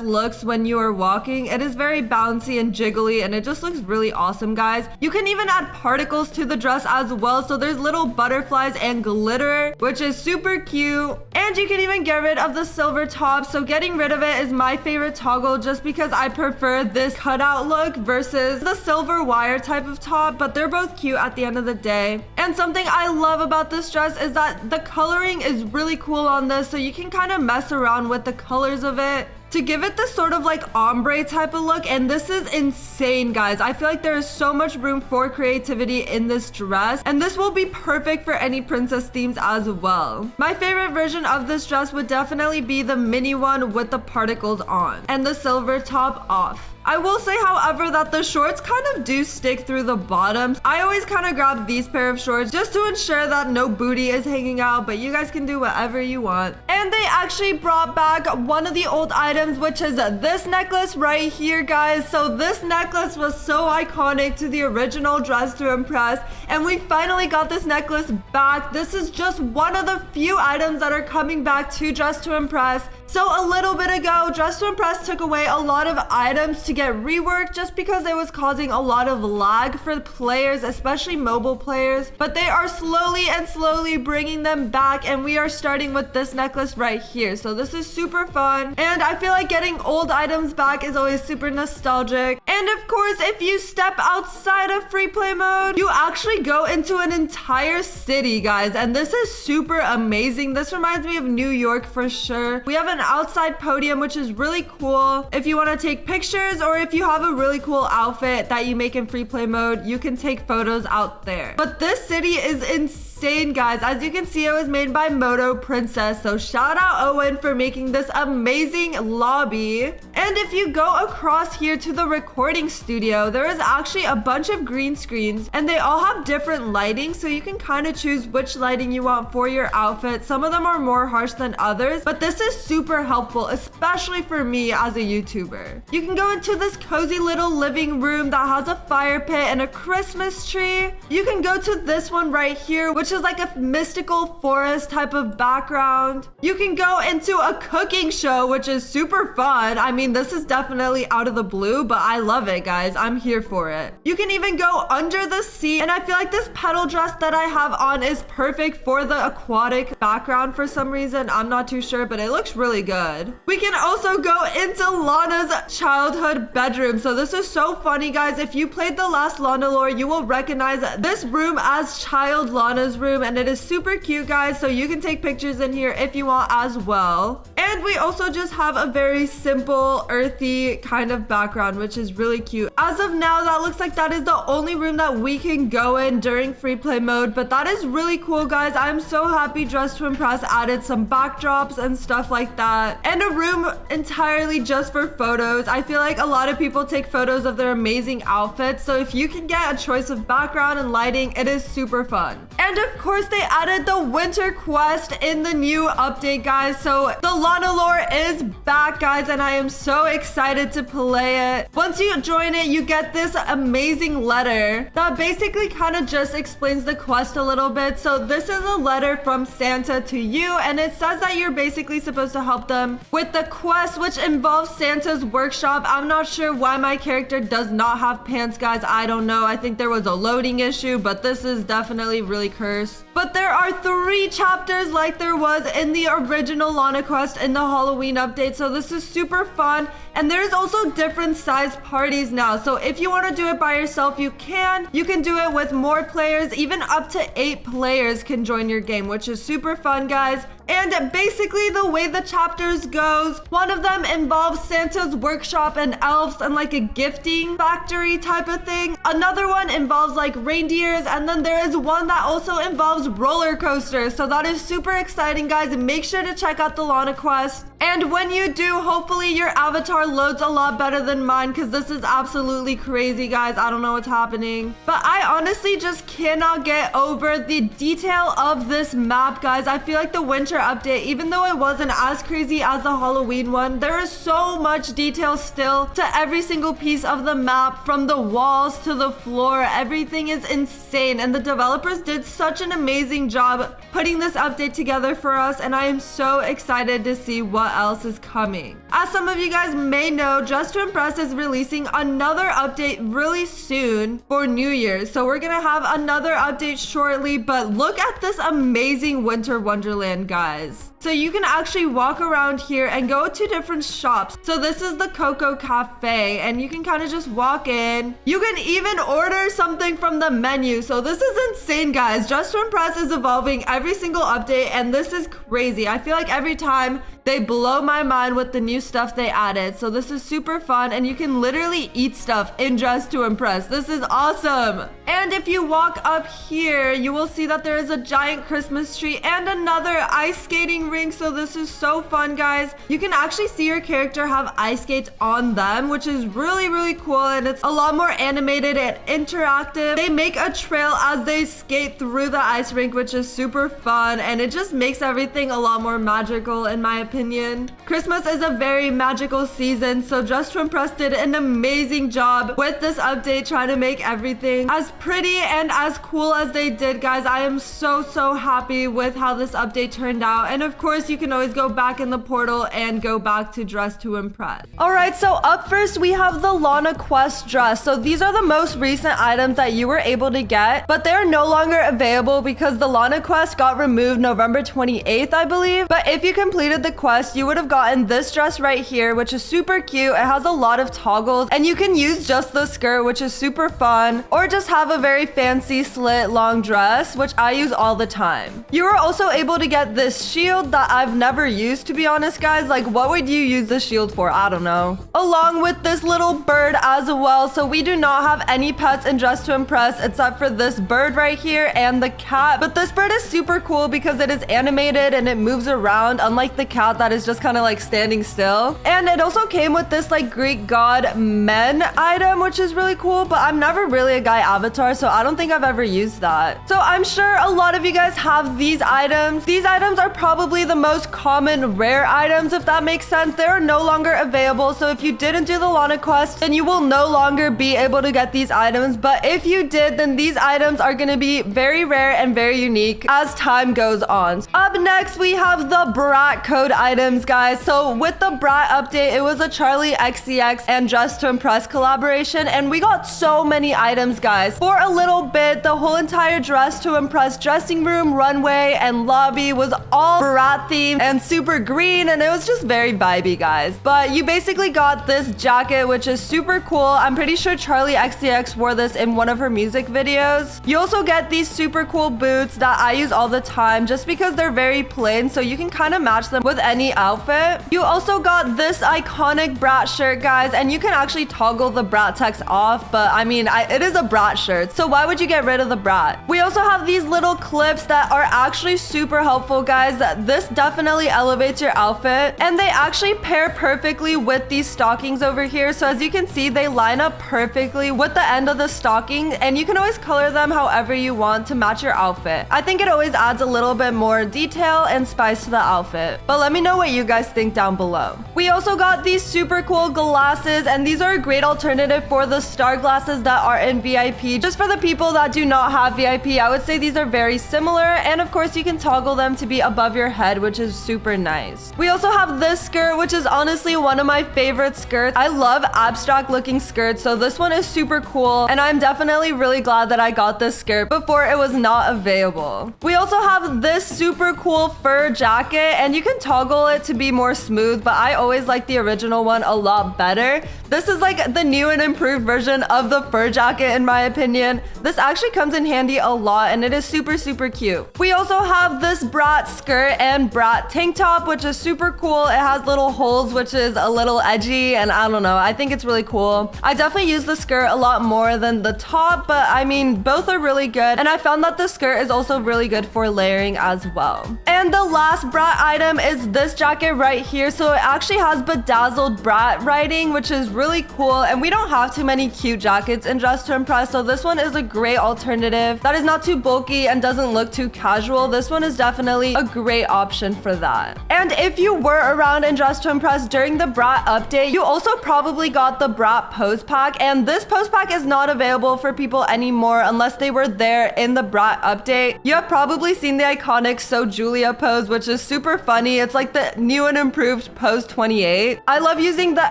looks when you are walking. It is very bouncy and jiggly and it just looks really awesome, guys. You can even add particles to the dress as well. So there's little butterflies and glitter, which is super cute. And you can even get rid of the silver top. So getting rid of it is my favorite toggle just because I prefer this cutout look versus the silver wire type of top. But they're both cute at the end of the day. And something I love about this dress is that the coloring is really cool on this, so you can kind of mess around with the colors of it to give it this sort of like ombre type of look. And this is insane, guys. I feel like there is so much room for creativity in this dress, and this will be perfect for any princess themes as well. My favorite version of this dress would definitely be the mini one with the particles on and the silver top off. I will say, however, that the shorts kind of do stick through the bottoms. I always kind of grab these pair of shorts just to ensure that no booty is hanging out, but you guys can do whatever you want. And they actually brought back one of the old items, which is this necklace right here, guys. So this necklace was so iconic to the original Dress to Impress, and we finally got this necklace back. This is just one of the few items that are coming back to Dress to Impress. So a little bit ago, Dress to Impress took away a lot of items to get reworked just because it was causing a lot of lag for players, especially mobile players. But they are slowly bringing them back, and we are starting with this necklace right here. So this is super fun, and I feel like getting old items back is always super nostalgic. And of course, if you step outside of free play mode, you actually go into an entire city, guys, and this is super amazing. This reminds me of New York for sure. We have an outside podium, which is really cool. If you want to take pictures or if you have a really cool outfit that you make in free play mode, you can take photos out there. But this city is insane, guys. As you can see, it was made by Moto Princess, so shout out Owen for making this amazing lobby. And if you go across here to the recording studio, there is actually a bunch of green screens, and they all have different lighting, so you can kind of choose which lighting you want for your outfit. Some of them are more harsh than others, but this is super helpful, especially for me as a YouTuber. You can go into this cozy little living room that has a fire pit and a Christmas tree. You can go to this one right here, which is like a mystical forest type of background. You can go into a cooking show, which is super fun. I mean, this is definitely out of the blue, but I love it, guys. I'm here for it. You can even go under the sea, and I feel like this petal dress that I have on is perfect for the aquatic background for some reason. I'm not too sure, but it looks really good. We can also go into Lana's childhood bedroom. So this is so funny, guys. If you played the last Lana lore, you will recognize this room as child Lana's room, and it is super cute, guys. So you can take pictures in here if you want as well. And we also just have a very simple, earthy kind of background, which is really cute. As of now, that looks like that is the only room that we can go in during free play mode, but that is really cool, guys. I'm so happy Dress to Impress added some backdrops and stuff like that, and a room entirely just for photos. I feel like a lot of people take photos of their amazing outfits, so if you can get a choice of background and lighting, it is super fun. And of course, they added the winter quest in the new update, guys. So the Lana lore is back, guys, and I am so excited to play it. Once you join it, you get this amazing letter that basically kind of just explains the quest a little bit. So this is a letter from Santa to you, and it says that you're basically supposed to help them with the quest, which involves Santa's workshop. I'm not sure why my character does not have pants, guys. I don't know. I think there was a loading issue, but this is definitely really cursed. But there are 3 chapters like there was in the original Lana quest in the Halloween update, so this is super fun. And there's also different size parties now, so if you want to do it by yourself, you can. You can do it with more players. Even up to 8 players can join your game, which is super fun, guys. And basically the way the chapters goes, one of them involves Santa's workshop and elves and like a gifting factory type of thing. Another one involves like reindeers, and then there is one that also involves roller coasters. So that is super exciting, guys. Make sure to check out the Lana quest. And when you do, hopefully your avatar loads a lot better than mine, because this is absolutely crazy, guys. I don't know what's happening, but I honestly just cannot get over the detail of this map, guys. I feel like the winter winter update, even though it wasn't as crazy as the Halloween one, there is so much detail still to every single piece of the map, from the walls to the floor. Everything is insane, and the developers did such an amazing job putting this update together for us, and I am so excited to see what else is coming. As some of you guys may know, Just to Impress is releasing another update really soon for New Year's, so we're gonna have another update shortly. But look at this amazing winter wonderland, guys. So you can actually walk around here and go to different shops. So this is the Coco Cafe, and you can kind of just walk in. You can even order something from the menu. So this is insane, guys. Just to Impress is evolving every single update, and this is crazy. I feel like every time they blow my mind with the new stuff they added. So this is super fun, and you can literally eat stuff in Just to Impress. This is awesome. And if you walk up here, you will see that there is a giant Christmas tree and another ice skating rink. So this is so fun, guys. You can actually see your character have ice skates on them, which is really, really cool. And it's a lot more animated and interactive. They make a trail as they skate through the ice rink, which is super fun. And it just makes everything a lot more magical, in my opinion. Christmas is a very magical season, so Just to Impress did an amazing job with this update, trying to make everything as pretty and as cool as they did, guys. I am so happy with how this update turned out. And of course, you can always go back in the portal and go back to Dress to Impress. All right, so up first we have the Lana Quest dress. So these are the most recent items that you were able to get, but they're no longer available because the Lana Quest got removed November 28th, I believe. But if you completed the quest, you would have gotten this dress right here, which is super cute. It has a lot of toggles, and you can use just the skirt, which is super fun, or just have a very fancy slit long dress, which I use all the time. You were also able to get this shield that I've never used, to be honest, guys. Like, what would you use the shield for? I don't know. Along with this little bird as well. So we do not have any pets in Just to Impress except for this bird right here and the cat. But this bird is super cool because it is animated and it moves around, unlike the cat that is just kind of like standing still. And it also came with this like Greek god men item, which is really cool, but I'm never really a guy avatar, so I don't think I've ever used that. So I'm sure a lot of you guys have these items. These items are probably the most common rare items, if that makes sense. They're no longer available, so if you didn't do the Lana quest, then you will no longer be able to get these items. But if you did, then these items are going to be very rare and very unique as time goes on. Up next, we have the Brat code items, guys. So with the Brat update, it was a Charlie XCX and Just to Impress collaboration, and we got so many items, guys. For a little bit, the whole entire Dress to Impress dressing room, runway, and lobby was all Brat themed and super green, and it was just very vibey, guys. But you basically got this jacket, which is super cool. I'm pretty sure Charlie XCX wore this in one of her music videos. You also get these super cool boots that I use all the time just because they're very plain, so you can kind of match them with any outfit. You also got this iconic Brat shirt, guys, and you can actually toggle the Brat text off, but I mean, it is a Brat shirt, so why would you get rid of the Brat? We also have these little clips that are actually super helpful, guys. This definitely elevates your outfit, and they actually pair perfectly with these stockings over here. So as you can see, they line up perfectly with the end of the stocking, and you can always color them however you want to match your outfit. I think it always adds a little bit more detail and spice to the outfit, but let me know what you guys think down below. We also got these super cool glasses, and these are a great alternative for the star glasses that are in VIP. Just for the people that do not have VIP, I would say these are very similar, and of course you can toggle them to be above your head, which is super nice. We also have this skirt, which is honestly one of my favorite skirts. I love abstract looking skirts, so this one is super cool, and I'm definitely really glad that I got this skirt before it was not available. We also have this super cool fur jacket, and you can toggle it to be more smooth, but I always like the original one a lot better. This is like the new and improved version of the fur jacket, in my opinion. This actually comes in handy a lot, and it is super cute. We also have this Brat skirt and Brat tank top, which is super cool. It has little holes, which is a little edgy, and I don't know, I think it's really cool. I definitely use the skirt a lot more than the top, but I mean, both are really good, and I found that the skirt is also really good for layering as well. And the last Brat item is this jacket right here. So it actually has bedazzled Brat writing, which is really cool, and we don't have too many cute jackets in Just to Impress, so this one is a great alternative that is not too bulky and doesn't look too casual. This one is definitely a great option option for that. And if you were around in Dress to Impress during the Brat update, you also probably got the Brat pose pack, and this pose pack is not available for people anymore unless they were there in the Brat update. You have probably seen the iconic So Julia pose, which is super funny. It's like the new and improved pose 28. I love using the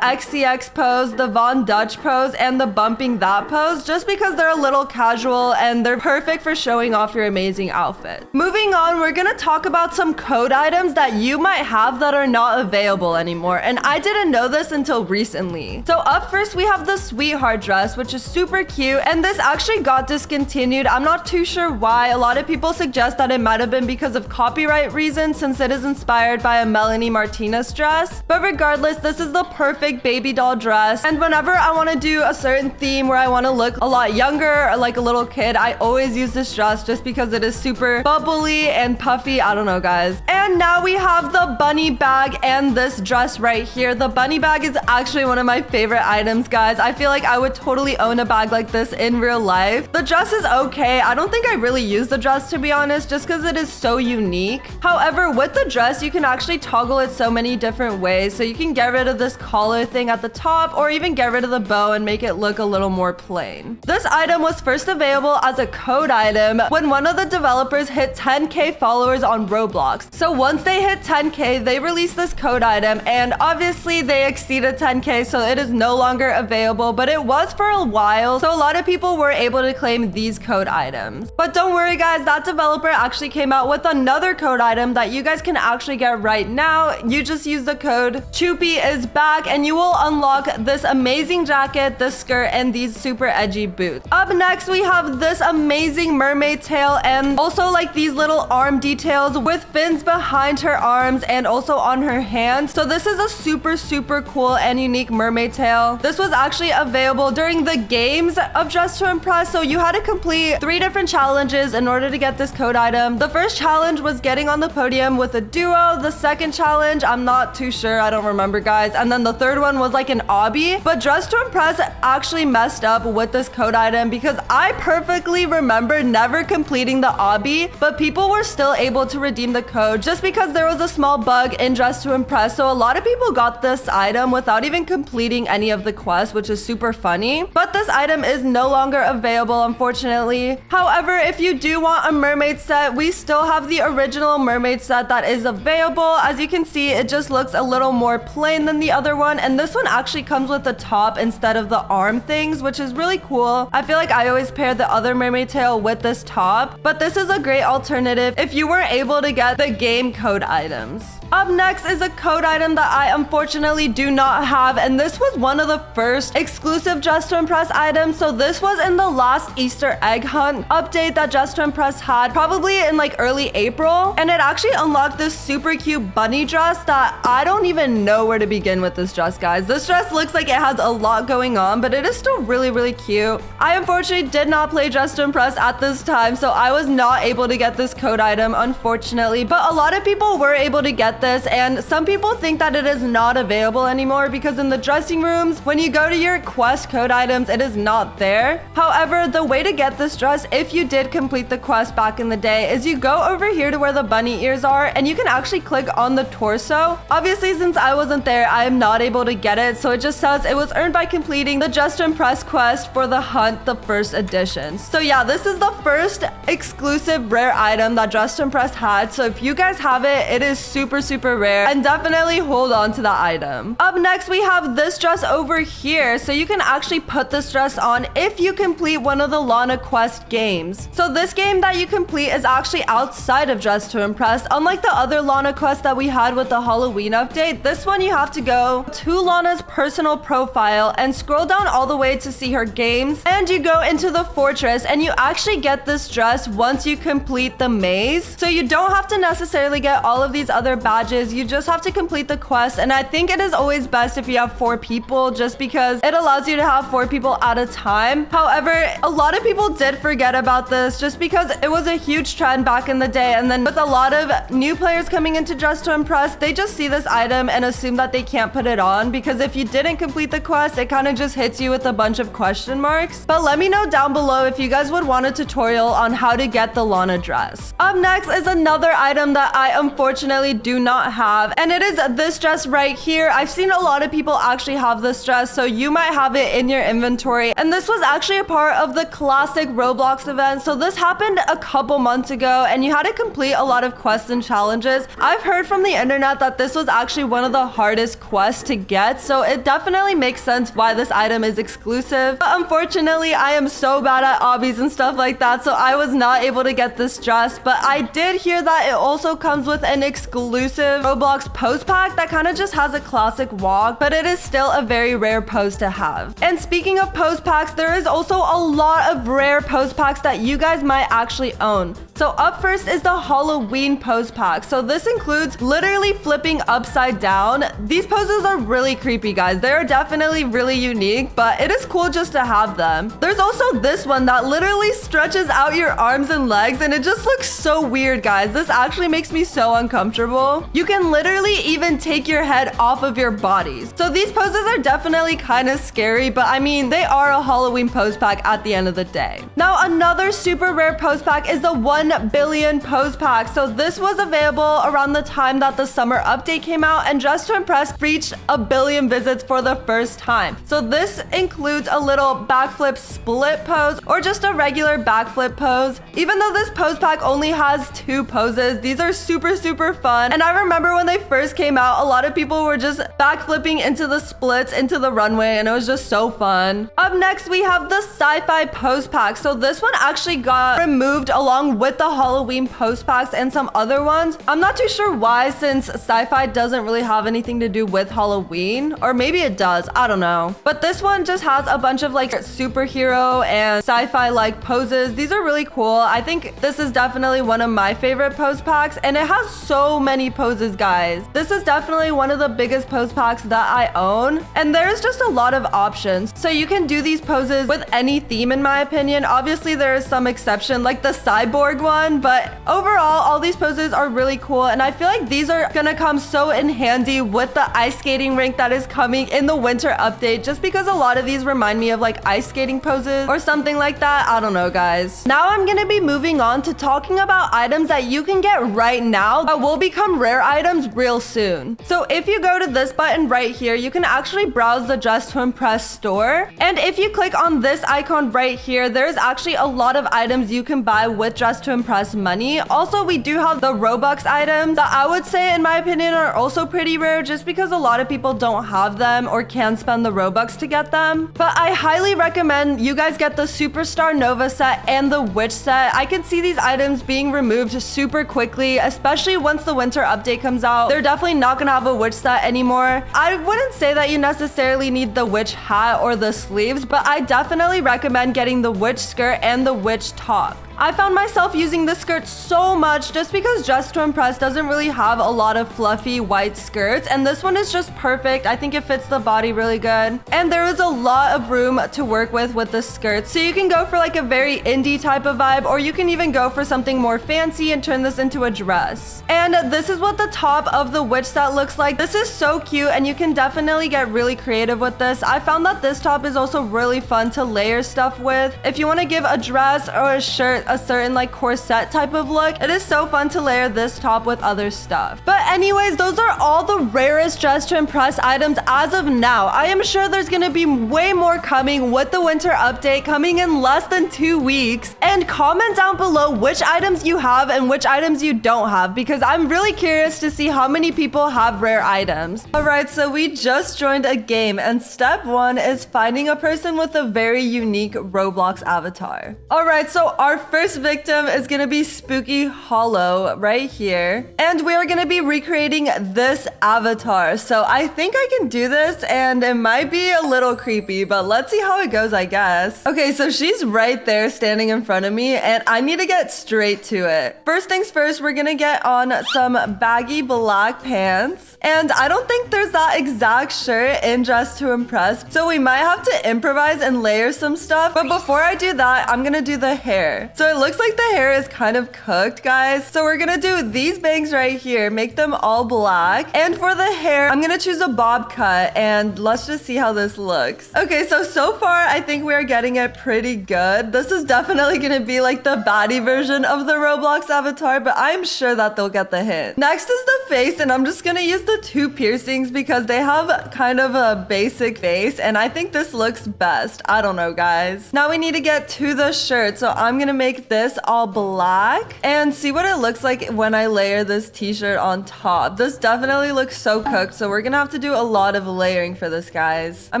XCX pose, the Von Dutch pose, and the bumping that pose just because they're a little casual and they're perfect for showing off your amazing outfit. Moving on, we're gonna talk about some code items that you might have that are not available anymore, and I didn't know this until recently. So up first, we have the Sweetheart dress, which is super cute, and this actually got discontinued. I'm not too sure why. A lot of people suggest that it might have been because of copyright reasons since it is inspired by a Melanie Martinez dress. But regardless, this is the perfect baby doll dress, and whenever I want to do a certain theme where I want to look a lot younger or like a little kid, I always use this dress just because it is super bubbly and puffy. I don't know, guys. And now we have the bunny bag and this dress right here. The bunny bag is actually one of my favorite items, guys. I feel like I would totally own a bag like this in real life. The dress is okay. I don't think I really use the dress, to be honest, just because it is so unique. However, with the dress, you can actually toggle it so many different ways. So you can get rid of this collar thing at the top or even get rid of the bow and make it look a little more plain. This item was first available as a code item when one of the developers hit 10K followers on Roblox. So once they hit 10K, they released this code item, and obviously they exceeded 10K, so it is no longer available, but it was for a while, so a lot of people were able to claim these code items. But don't worry, guys, that developer actually came out with another code item that you guys can actually get right now. You just use the code Choopy is back, and you will unlock this amazing jacket, this skirt, and these super edgy boots. Up next, we have this amazing mermaid tail and also like these little arm details with fins behind her arms and also on her hands. So this is a super cool and unique mermaid tail. This was actually available during the games of Dress to Impress, so you had to complete 3 different challenges in order to get this code item. The first challenge was getting on the podium with a duo. The second challenge, I'm not too sure, I don't remember, guys. And then the third one was like an obby. But Dress to Impress actually messed up with this code item because I perfectly remember never completing the obby, but people were still able to redeem the code just because there was a small bug in Dress to Impress. So a lot of people got this item without even completing any of the quests, which is super funny. But this item is no longer available, unfortunately. However, if you do want a mermaid set, we still have the original mermaid set that is available. As you can see, it just looks a little more plain than the other one, and this one actually comes with the top instead of the arm things, which is really cool. I feel like I always pair the other mermaid tail with this top, but this is a great alternative if you weren't able to get the game code items. Up next is a code item that I unfortunately do not have, and this was one of the first exclusive Dress to Impress items. So this was in the last Easter egg hunt update that Dress to Impress had, probably in like early April, and it actually unlocked this super cute bunny dress that I don't even know where to begin with this dress, guys. This dress looks like it has a lot going on, but it is still really cute. I unfortunately did not play Dress to Impress at this time, so I was not able to get this code item, unfortunately, but a lot of people were able to get this, and some people think that it is not available anymore because in the dressing rooms, when you go to your quest code items, it is not there. However, the way to get this dress, if you did complete the quest back in the day, is you go over here to where the bunny ears are, and you can actually click on the torso. Obviously, since I wasn't there, I am not able to get it, so it just says it was earned by completing the Dress to Impress quest for the hunt, the first edition. So yeah, this is the first exclusive rare item that Dress to Impress had, so if you guys have it, it is super rare, and definitely hold on to that item. Up next, we have this dress over here, so you can actually put this dress on if you complete one of the Lana Quest games. So this game that you complete is actually outside of Dress to Impress. Unlike the other Lana Quest that we had with the Halloween update, this one you have to go to Lana's personal profile and scroll down all the way to see her games, and you go into the fortress, and you actually get this dress once you complete the maze. So you don't have to necessarily get all of these other badges badges. You just have to complete the quest, and I think it is always best if you have 4 people, just because it allows you to have 4 people at a time. However, a lot of people did forget about this just because it was a huge trend back in the day, and then with a lot of new players coming into Dress to Impress, they just see this item and assume that they can't put it on, because if you didn't complete the quest, it kind of just hits you with a bunch of question marks. But let me know down below if you guys would want a tutorial on how to get the Lana dress. Up next is another item that I unfortunately do not have, and it is this dress right here. I've seen a lot of people actually have this dress, so you might have it in your inventory. And this was actually a part of the classic Roblox event. So this happened a couple months ago, and you had to complete a lot of quests and challenges. I've heard from the internet that this was actually one of the hardest quests to get, so it definitely makes sense why this item is exclusive. But unfortunately, I am so bad at obbies and stuff like that, so I was not able to get this dress. But I did hear that it also comes with an exclusive Roblox pose pack that kind of just has a classic walk, but it is still a very rare pose to have. And speaking of pose packs, there is also a lot of rare pose packs that you guys might actually own. So up first is the Halloween pose pack. So this includes literally flipping upside down. These poses are really creepy, guys. They're definitely really unique, but it is cool just to have them. There's also this one that literally stretches out your arms and legs, and it just looks so weird, guys. This actually makes me so uncomfortable. You can literally even take your head off of your bodies. So these poses are definitely kind of scary, but I mean, they are a Halloween pose pack at the end of the day. Now, another super rare pose pack is the 1 billion pose pack. So this was available around the time that the summer update came out, and Dress to Impress reached 1 billion visits for the first time. So this includes a little backflip split pose or just a regular backflip pose. Even though this pose pack only has 2 poses, these are super fun. And I remember when they first came out, a lot of people were just backflipping into the splits into the runway, and it was just so fun. Up next, we have the sci-fi pose pack. So this one actually got removed along with the Halloween pose packs and some other ones. I'm not too sure why, since sci-fi doesn't really have anything to do with Halloween, or maybe it does, I don't know. But this one just has a bunch of like superhero and sci-fi like poses. These are really cool. I think this is definitely one of my favorite pose packs, and it has so many poses, guys. This is definitely one of the biggest pose packs that I own, and there's just a lot of options. So you can do these poses with any theme, in my opinion. Obviously, there is some exception, like the cyborg one, but overall, all these poses are really cool, and I feel like these are gonna come so in handy with the ice skating rink that is coming in the winter update, just because a lot of these remind me of like ice skating poses or something like that. I don't know, guys. Now I'm gonna be moving on to talking about items that you can get right now that will become rare items real soon. So if you go to this button right here, you can actually browse the Dress to Impress store, and if you click on this icon right here, there's actually a lot of items you can buy with Dress to Impress money. Also, we do have the Robux items that I would say, in my opinion, are also pretty rare, just because a lot of people don't have them or can spend the Robux to get them. But I highly recommend you guys get the Superstar Nova set and the Witch set. I can see these items being removed super quickly, especially once the winter update comes out. They're definitely not gonna have a Witch set anymore. I wouldn't say that you necessarily need the Witch hat or the sleeves, but I definitely recommend getting the Witch skirt and the Witch top. I found myself using this skirt so much just because Dress to Impress doesn't really have a lot of fluffy white skirts, and this one is just perfect. I think it fits the body really good, and there is a lot of room to work with this skirt. So you can go for like a very indie type of vibe, or you can even go for something more fancy and turn this into a dress. And this is what the top of the Witch set looks like. This is so cute, and you can definitely get really creative with this. I found that this top is also really fun to layer stuff with. If you want to give a dress or a shirt a certain like corset type of look, it is so fun to layer this top with other stuff. But anyways, those are all the rarest Dress to Impress items as of now. I am sure there's gonna be way more coming with the winter update coming in less than 2 weeks. And comment down below which items you have and which items you don't have, because I'm really curious to see how many people have rare items. Alright, so we just joined a game, and step 1 is finding a person with a very unique Roblox avatar. Alright, so our first first victim is gonna be Spooky Hollow right here. And we are gonna be recreating this avatar. So I think I can do this, and it might be a little creepy, but let's see how it goes, I guess. Okay, so she's right there standing in front of me, and I need to get straight to it. First things first, we're gonna get on some baggy black pants. And I don't think there's that exact shirt in Dress to Impress, so we might have to improvise and layer some stuff. But before I do that, I'm gonna do the hair. So it looks like the hair is kind of cooked, guys. So we're gonna do these bangs right here, make them all black. And for the hair, I'm gonna choose a bob cut, and let's just see how this looks. Okay, so far, I think we are getting it pretty good. This is definitely gonna be like the baddie version of the Roblox avatar, but I'm sure that they'll get the hint. Next is the face, and I'm just gonna use the 2 piercings because they have kind of a basic face, and I think this looks best. I don't know, guys. Now we need to get to the shirt, so I'm gonna make this all black and see what it looks like when I layer this t-shirt on top. This definitely looks so cooked, so we're gonna have to do a lot of layering for this, guys. I'm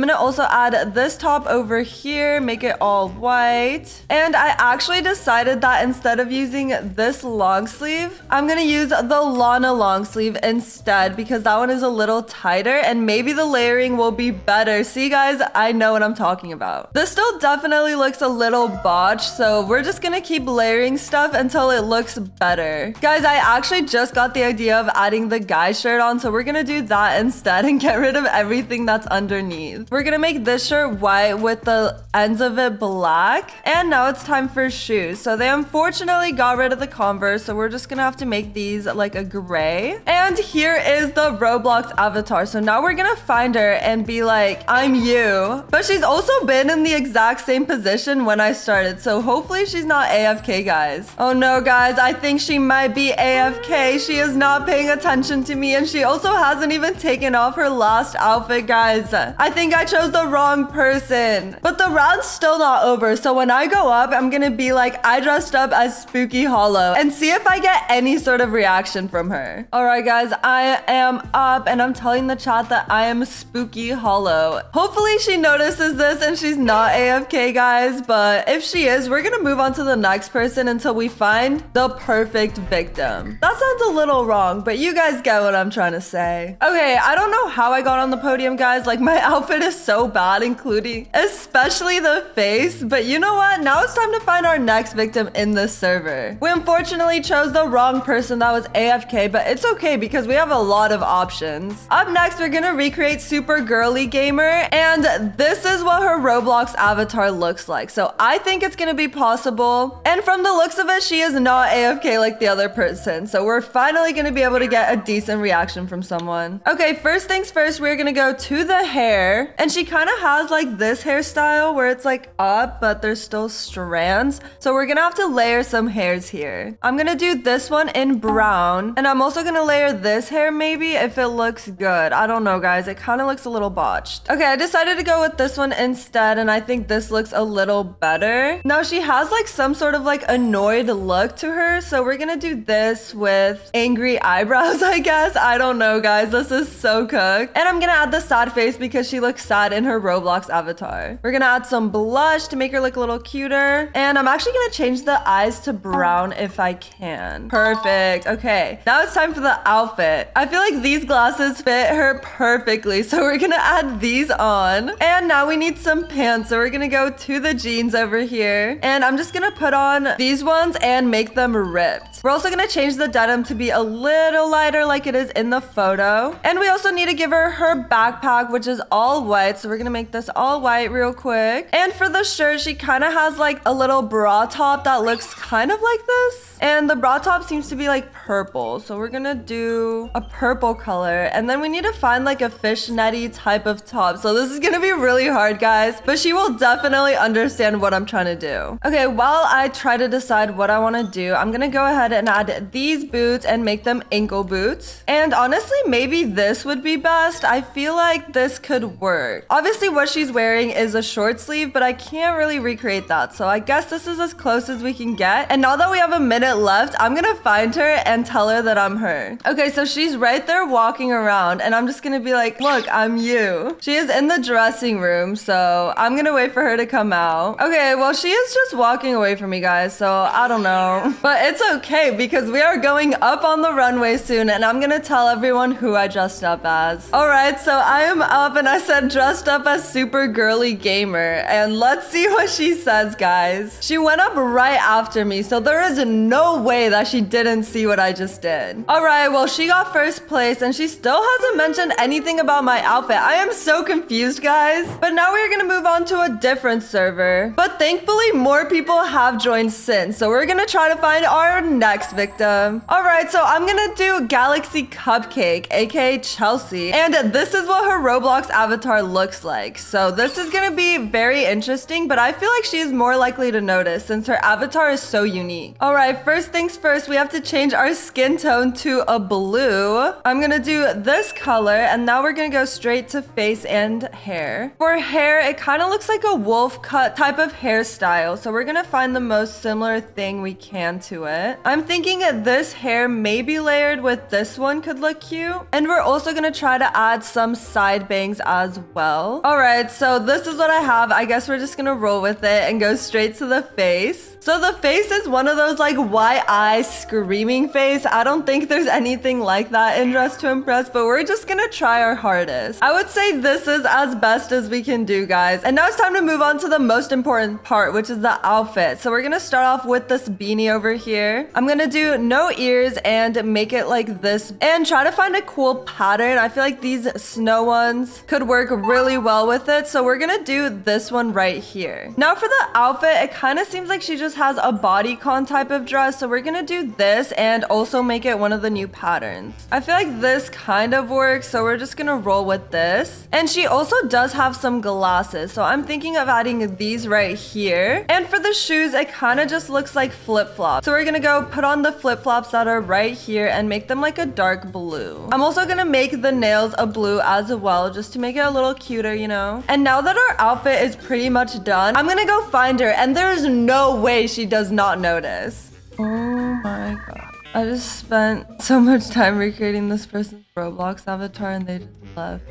gonna also add this top over here, make it all white. And I actually decided that instead of using this long sleeve, I'm gonna use the Lana long sleeve instead because that one is a little tighter and maybe the layering will be better. See, guys, I know what I'm talking about. This still definitely looks a little botched, so we're just gonna keep layering stuff until it looks better. Guys, I actually just got the idea of adding the guy shirt on, so we're gonna do that instead and get rid of everything that's underneath. We're gonna make this shirt white with the ends of it black. And now it's time for shoes. So they unfortunately got rid of the Converse, so we're just gonna have to make these like a gray. And here is the Roblox avatar. So now we're gonna find her and be like, I'm you. But she's also been in the exact same position when I started, so hopefully she's not AFK, guys. Oh no, guys, I think she might be AFK. She is not paying attention to me, and she also hasn't even taken off her last outfit, guys. I think I chose the wrong person. But the round's still not over, so when I go up, I'm gonna be like, I dressed up as Spooky Hollow and see if I get any sort of reaction from her. All right, guys, I am up and I'm telling the chat that I am Spooky Hollow. Hopefully she notices this and she's not AFK, guys, but if she is, we're gonna move on to the next person until we find the perfect victim. That sounds a little wrong, but you guys get what I'm trying to say. Okay, I don't know how I got on the podium, guys. Like, my outfit is so bad, including especially the face, but you know what? Now it's time to find our next victim in this server. We unfortunately chose the wrong person that was AFK, but it's okay because we have a lot of options. Up next, we're gonna recreate Super Girly Gamer, and this is what her Roblox avatar looks like. So I think it's gonna be possible. And from the looks of it, she is not AFK like the other person. So we're finally gonna be able to get a decent reaction from someone. Okay, first things first, we're gonna go to the hair, and she kind of has like this hairstyle where it's like up, but there's still strands. So we're gonna have to layer some hairs here. I'm gonna do this one in brown, and I'm also gonna layer this hair maybe if it looks good. I don't know, guys. It kind of looks a little botched. Okay, I decided to go with this one instead, and I think this looks a little better. Now she has like some sort of like annoyed look to her, so we're gonna do this with angry eyebrows, I guess. I don't know, guys. This is so cooked. And I'm gonna add the sad face because she looks sad in her Roblox avatar. We're gonna add some blush to make her look a little cuter, and I'm actually gonna change the eyes to brown if I can. Perfect. Okay, now it's time for the outfit. I feel like these glasses fit her perfectly, so we're gonna add these on. And now we need some pants, so we're gonna go to the jeans over here, and I'm just gonna put on these ones and make them ripped. We're also gonna change the denim to be a little lighter like it is in the photo. And we also need to give her backpack, which is all white, so we're gonna make this all white real quick. And for the shirt, she kind of has like a little bra top that looks kind of like this, and the bra top seems to be like purple, so we're gonna do a purple color. And then we need to find like a fishnetty type of top, so this is gonna be really hard, guys, but she will definitely understand what I'm trying to do. Okay, while I try to decide what I want to do, I'm gonna go ahead and add these boots and make them ankle boots. And honestly, maybe this would be best. I feel like this could work. Obviously what she's wearing is a short sleeve, but I can't really recreate that, so I guess this is as close as we can get. And now that we have a minute left, I'm gonna find her and tell her that I'm her. Okay, so she's right there walking around, and I'm just gonna be like, look, I'm you. She is in the dressing room, so I'm gonna wait for her to come out. Okay, well, she is just walking away from for me, guys, so I don't know. But it's okay because we are going up on the runway soon and I'm gonna tell everyone who I dressed up as. All right, so I am up and I said dressed up as super girly gamer. And let's see what she says, guys. She went up right after me, so there is no way that she didn't see what I just did. All right, well, she got first place and she still hasn't mentioned anything about my outfit. I am so confused, guys. But now we're gonna move on to a different server. But thankfully, more people have joined since, so we're gonna try to find our next victim. All right, so I'm gonna do Galaxy Cupcake, aka Chelsea, and this is what her Roblox avatar looks like. So this is gonna be very interesting, but I feel like she's more likely to notice since her avatar is so unique. All right, first things first, we have to change our skin tone to a blue. I'm gonna do this color, and now we're gonna go straight to face and hair. For hair, it kind of looks like a wolf cut type of hairstyle, so we're gonna find the most similar thing we can to it. I'm thinking that this hair may be layered with this one could look cute, and we're also gonna try to add some side bangs as well. All right, so this is what I have. I guess we're just gonna roll with it and go straight to the face. So the face is one of those like why I screaming face. I don't think there's anything like that in Dress to Impress, but we're just gonna try our hardest. I would say this is as best as we can do, guys. And now it's time to move on to the most important part, which is the outfit. So we're gonna start off with this beanie over here. I'm gonna do no ears and make it like this and try to find a cool pattern. I feel like these snow ones could work really well with it. So we're gonna do this one right here. Now for the outfit, it kind of seems like she just has a bodycon type of dress. So we're gonna do this and also make it one of the new patterns. I feel like this kind of works. So we're just gonna roll with this. And she also does have some glasses. So I'm thinking of adding these right here. And for the shoes, it kind of just looks like flip-flops. So we're gonna go put on the flip-flops that are right here and make them like a dark blue. I'm also gonna make the nails a blue as well, just to make it a little cuter, you know? And now that our outfit is pretty much done, I'm gonna go find her, and there's no way she does not notice. Oh my god. I just spent so much time recreating this person's Roblox avatar and they just left.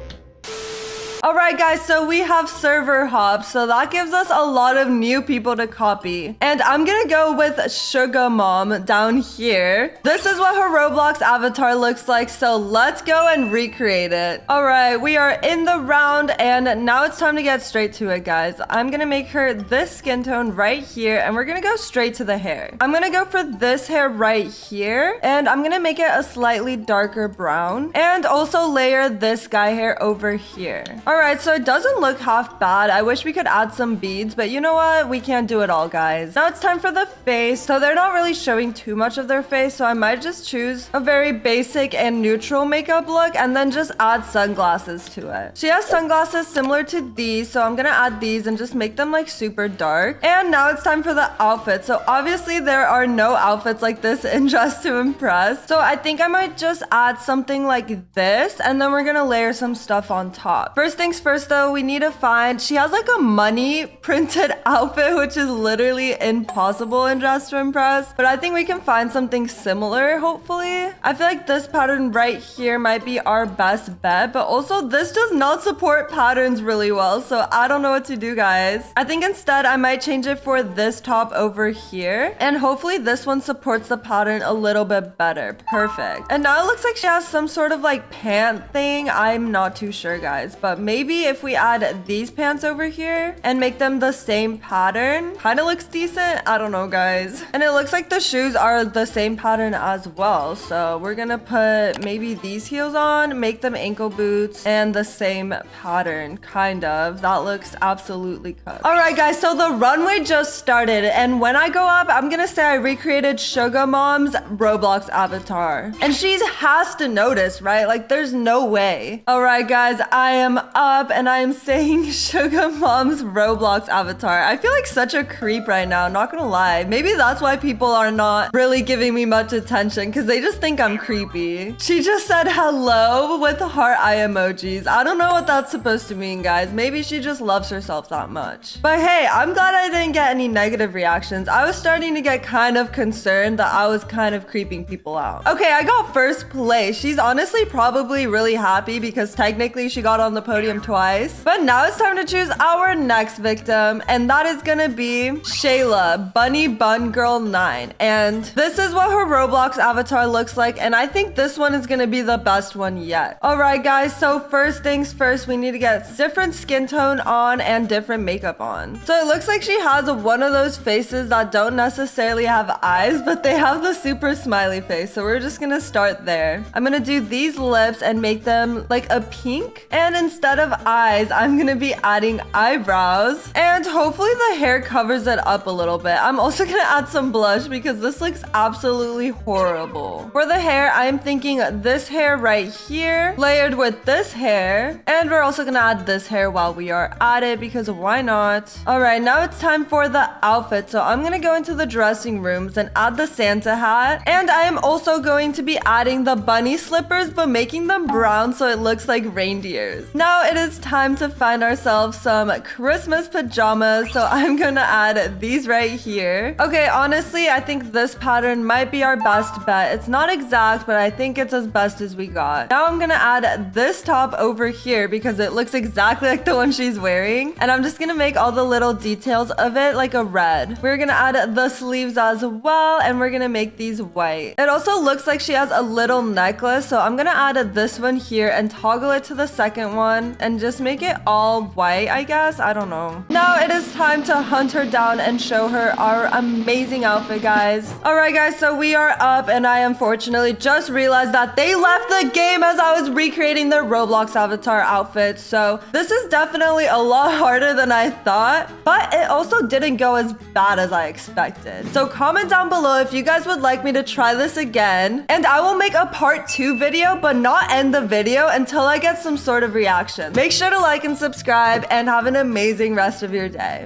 All right, guys, so we have server hops, so that gives us a lot of new people to copy. And I'm gonna go with Sugar Mom down here. This is what her Roblox avatar looks like, so let's go and recreate it. All right, we are in the round, and now it's time to get straight to it, guys. I'm gonna make her this skin tone right here, and we're gonna go straight to the hair. I'm gonna go for this hair right here, and I'm gonna make it a slightly darker brown, and also layer this guy hair over here. All right, so it doesn't look half bad. I wish we could add some beads, but you know what? We can't do it all, guys. Now it's time for the face. So they're not really showing too much of their face, so I might just choose a very basic and neutral makeup look and then just add sunglasses to it. She has sunglasses similar to these, so I'm gonna add these and just make them like super dark. And now it's time for the outfit. So obviously there are no outfits like this in Dress to Impress. So I think I might just add something like this, and then we're gonna layer some stuff on top. First things first though, we need to find, she has like a money printed outfit, which is literally impossible in Dress to Impress, but I think we can find something similar, hopefully. I feel like this pattern right here might be our best bet, but also this does not support patterns really well, so I don't know what to do, guys. I think instead I might change it for this top over here, and hopefully this one supports the pattern a little bit better. Perfect. And now it looks like she has some sort of like pant thing. I'm not too sure, guys, but maybe if we add these pants over here and make them the same pattern, kind of looks decent. I don't know, guys. And it looks like the shoes are the same pattern as well, so we're gonna put maybe these heels on, make them ankle boots, and the same pattern, kind of. That looks absolutely cut. All right, guys, so the runway just started, and when I go up, I'm gonna say I recreated Sugar Mom's Roblox avatar, and she has to notice, right? Like, there's no way. All right, guys, I am up and I am saying Sugar Mom's Roblox avatar. I feel like such a creep right now, not gonna lie. Maybe that's why people are not really giving me much attention, because they just think I'm creepy. She just said hello with heart eye emojis. I don't know what that's supposed to mean, guys. Maybe she just loves herself that much. But hey, I'm glad I didn't get any negative reactions. I was starting to get kind of concerned that I was kind of creeping people out. Okay, I got first place. She's honestly probably really happy because technically she got on the podium podium twice. But now it's time to choose our next victim, and that is gonna be Shayla, Bunny Bun Girl 9. And this is what her Roblox avatar looks like, and I think this one is gonna be the best one yet. Alright guys, so first things first, we need to get different skin tone on and different makeup on. So it looks like she has one of those faces that don't necessarily have eyes, but they have the super smiley face. So we're just gonna start there. I'm gonna do these lips and make them like a pink. And instead of eyes, I'm gonna be adding eyebrows. And hopefully the hair covers it up a little bit. I'm also gonna add some blush because this looks absolutely horrible. For the hair, I'm thinking this hair right here layered with this hair. And we're also gonna add this hair while we are at it because why not? All right, now it's time for the outfit. So I'm gonna go into the dressing rooms and add the Santa hat. And I am also going to be adding the bunny slippers, but making them brown so it looks like reindeers. Now it is time to find ourselves some Christmas pajamas. So I'm gonna add these right here. Okay, honestly, I think this pattern might be our best bet. It's not exact, but I think it's as best as we got. Now I'm gonna add this top over here because it looks exactly like the one she's wearing. And I'm just gonna make all the little details of it like a red. We're gonna add the sleeves as well, and we're gonna make these white. It also looks like she has a little necklace, so I'm gonna add this one here and toggle it to the second one and just make it all white, I guess. I don't know. Now it is time to hunt her down and show her our amazing outfit, guys. Alright guys, so we are up, and I unfortunately just realized that they left the game as I was recreating their Roblox avatar outfit. So this is definitely a lot harder than I thought, but it also didn't go as bad as I expected. So comment down below if you guys would like me to try this again, and I will make a part 2 video, but not end the video until I get some sort of reaction. Make sure to like and subscribe, and have an amazing rest of your day.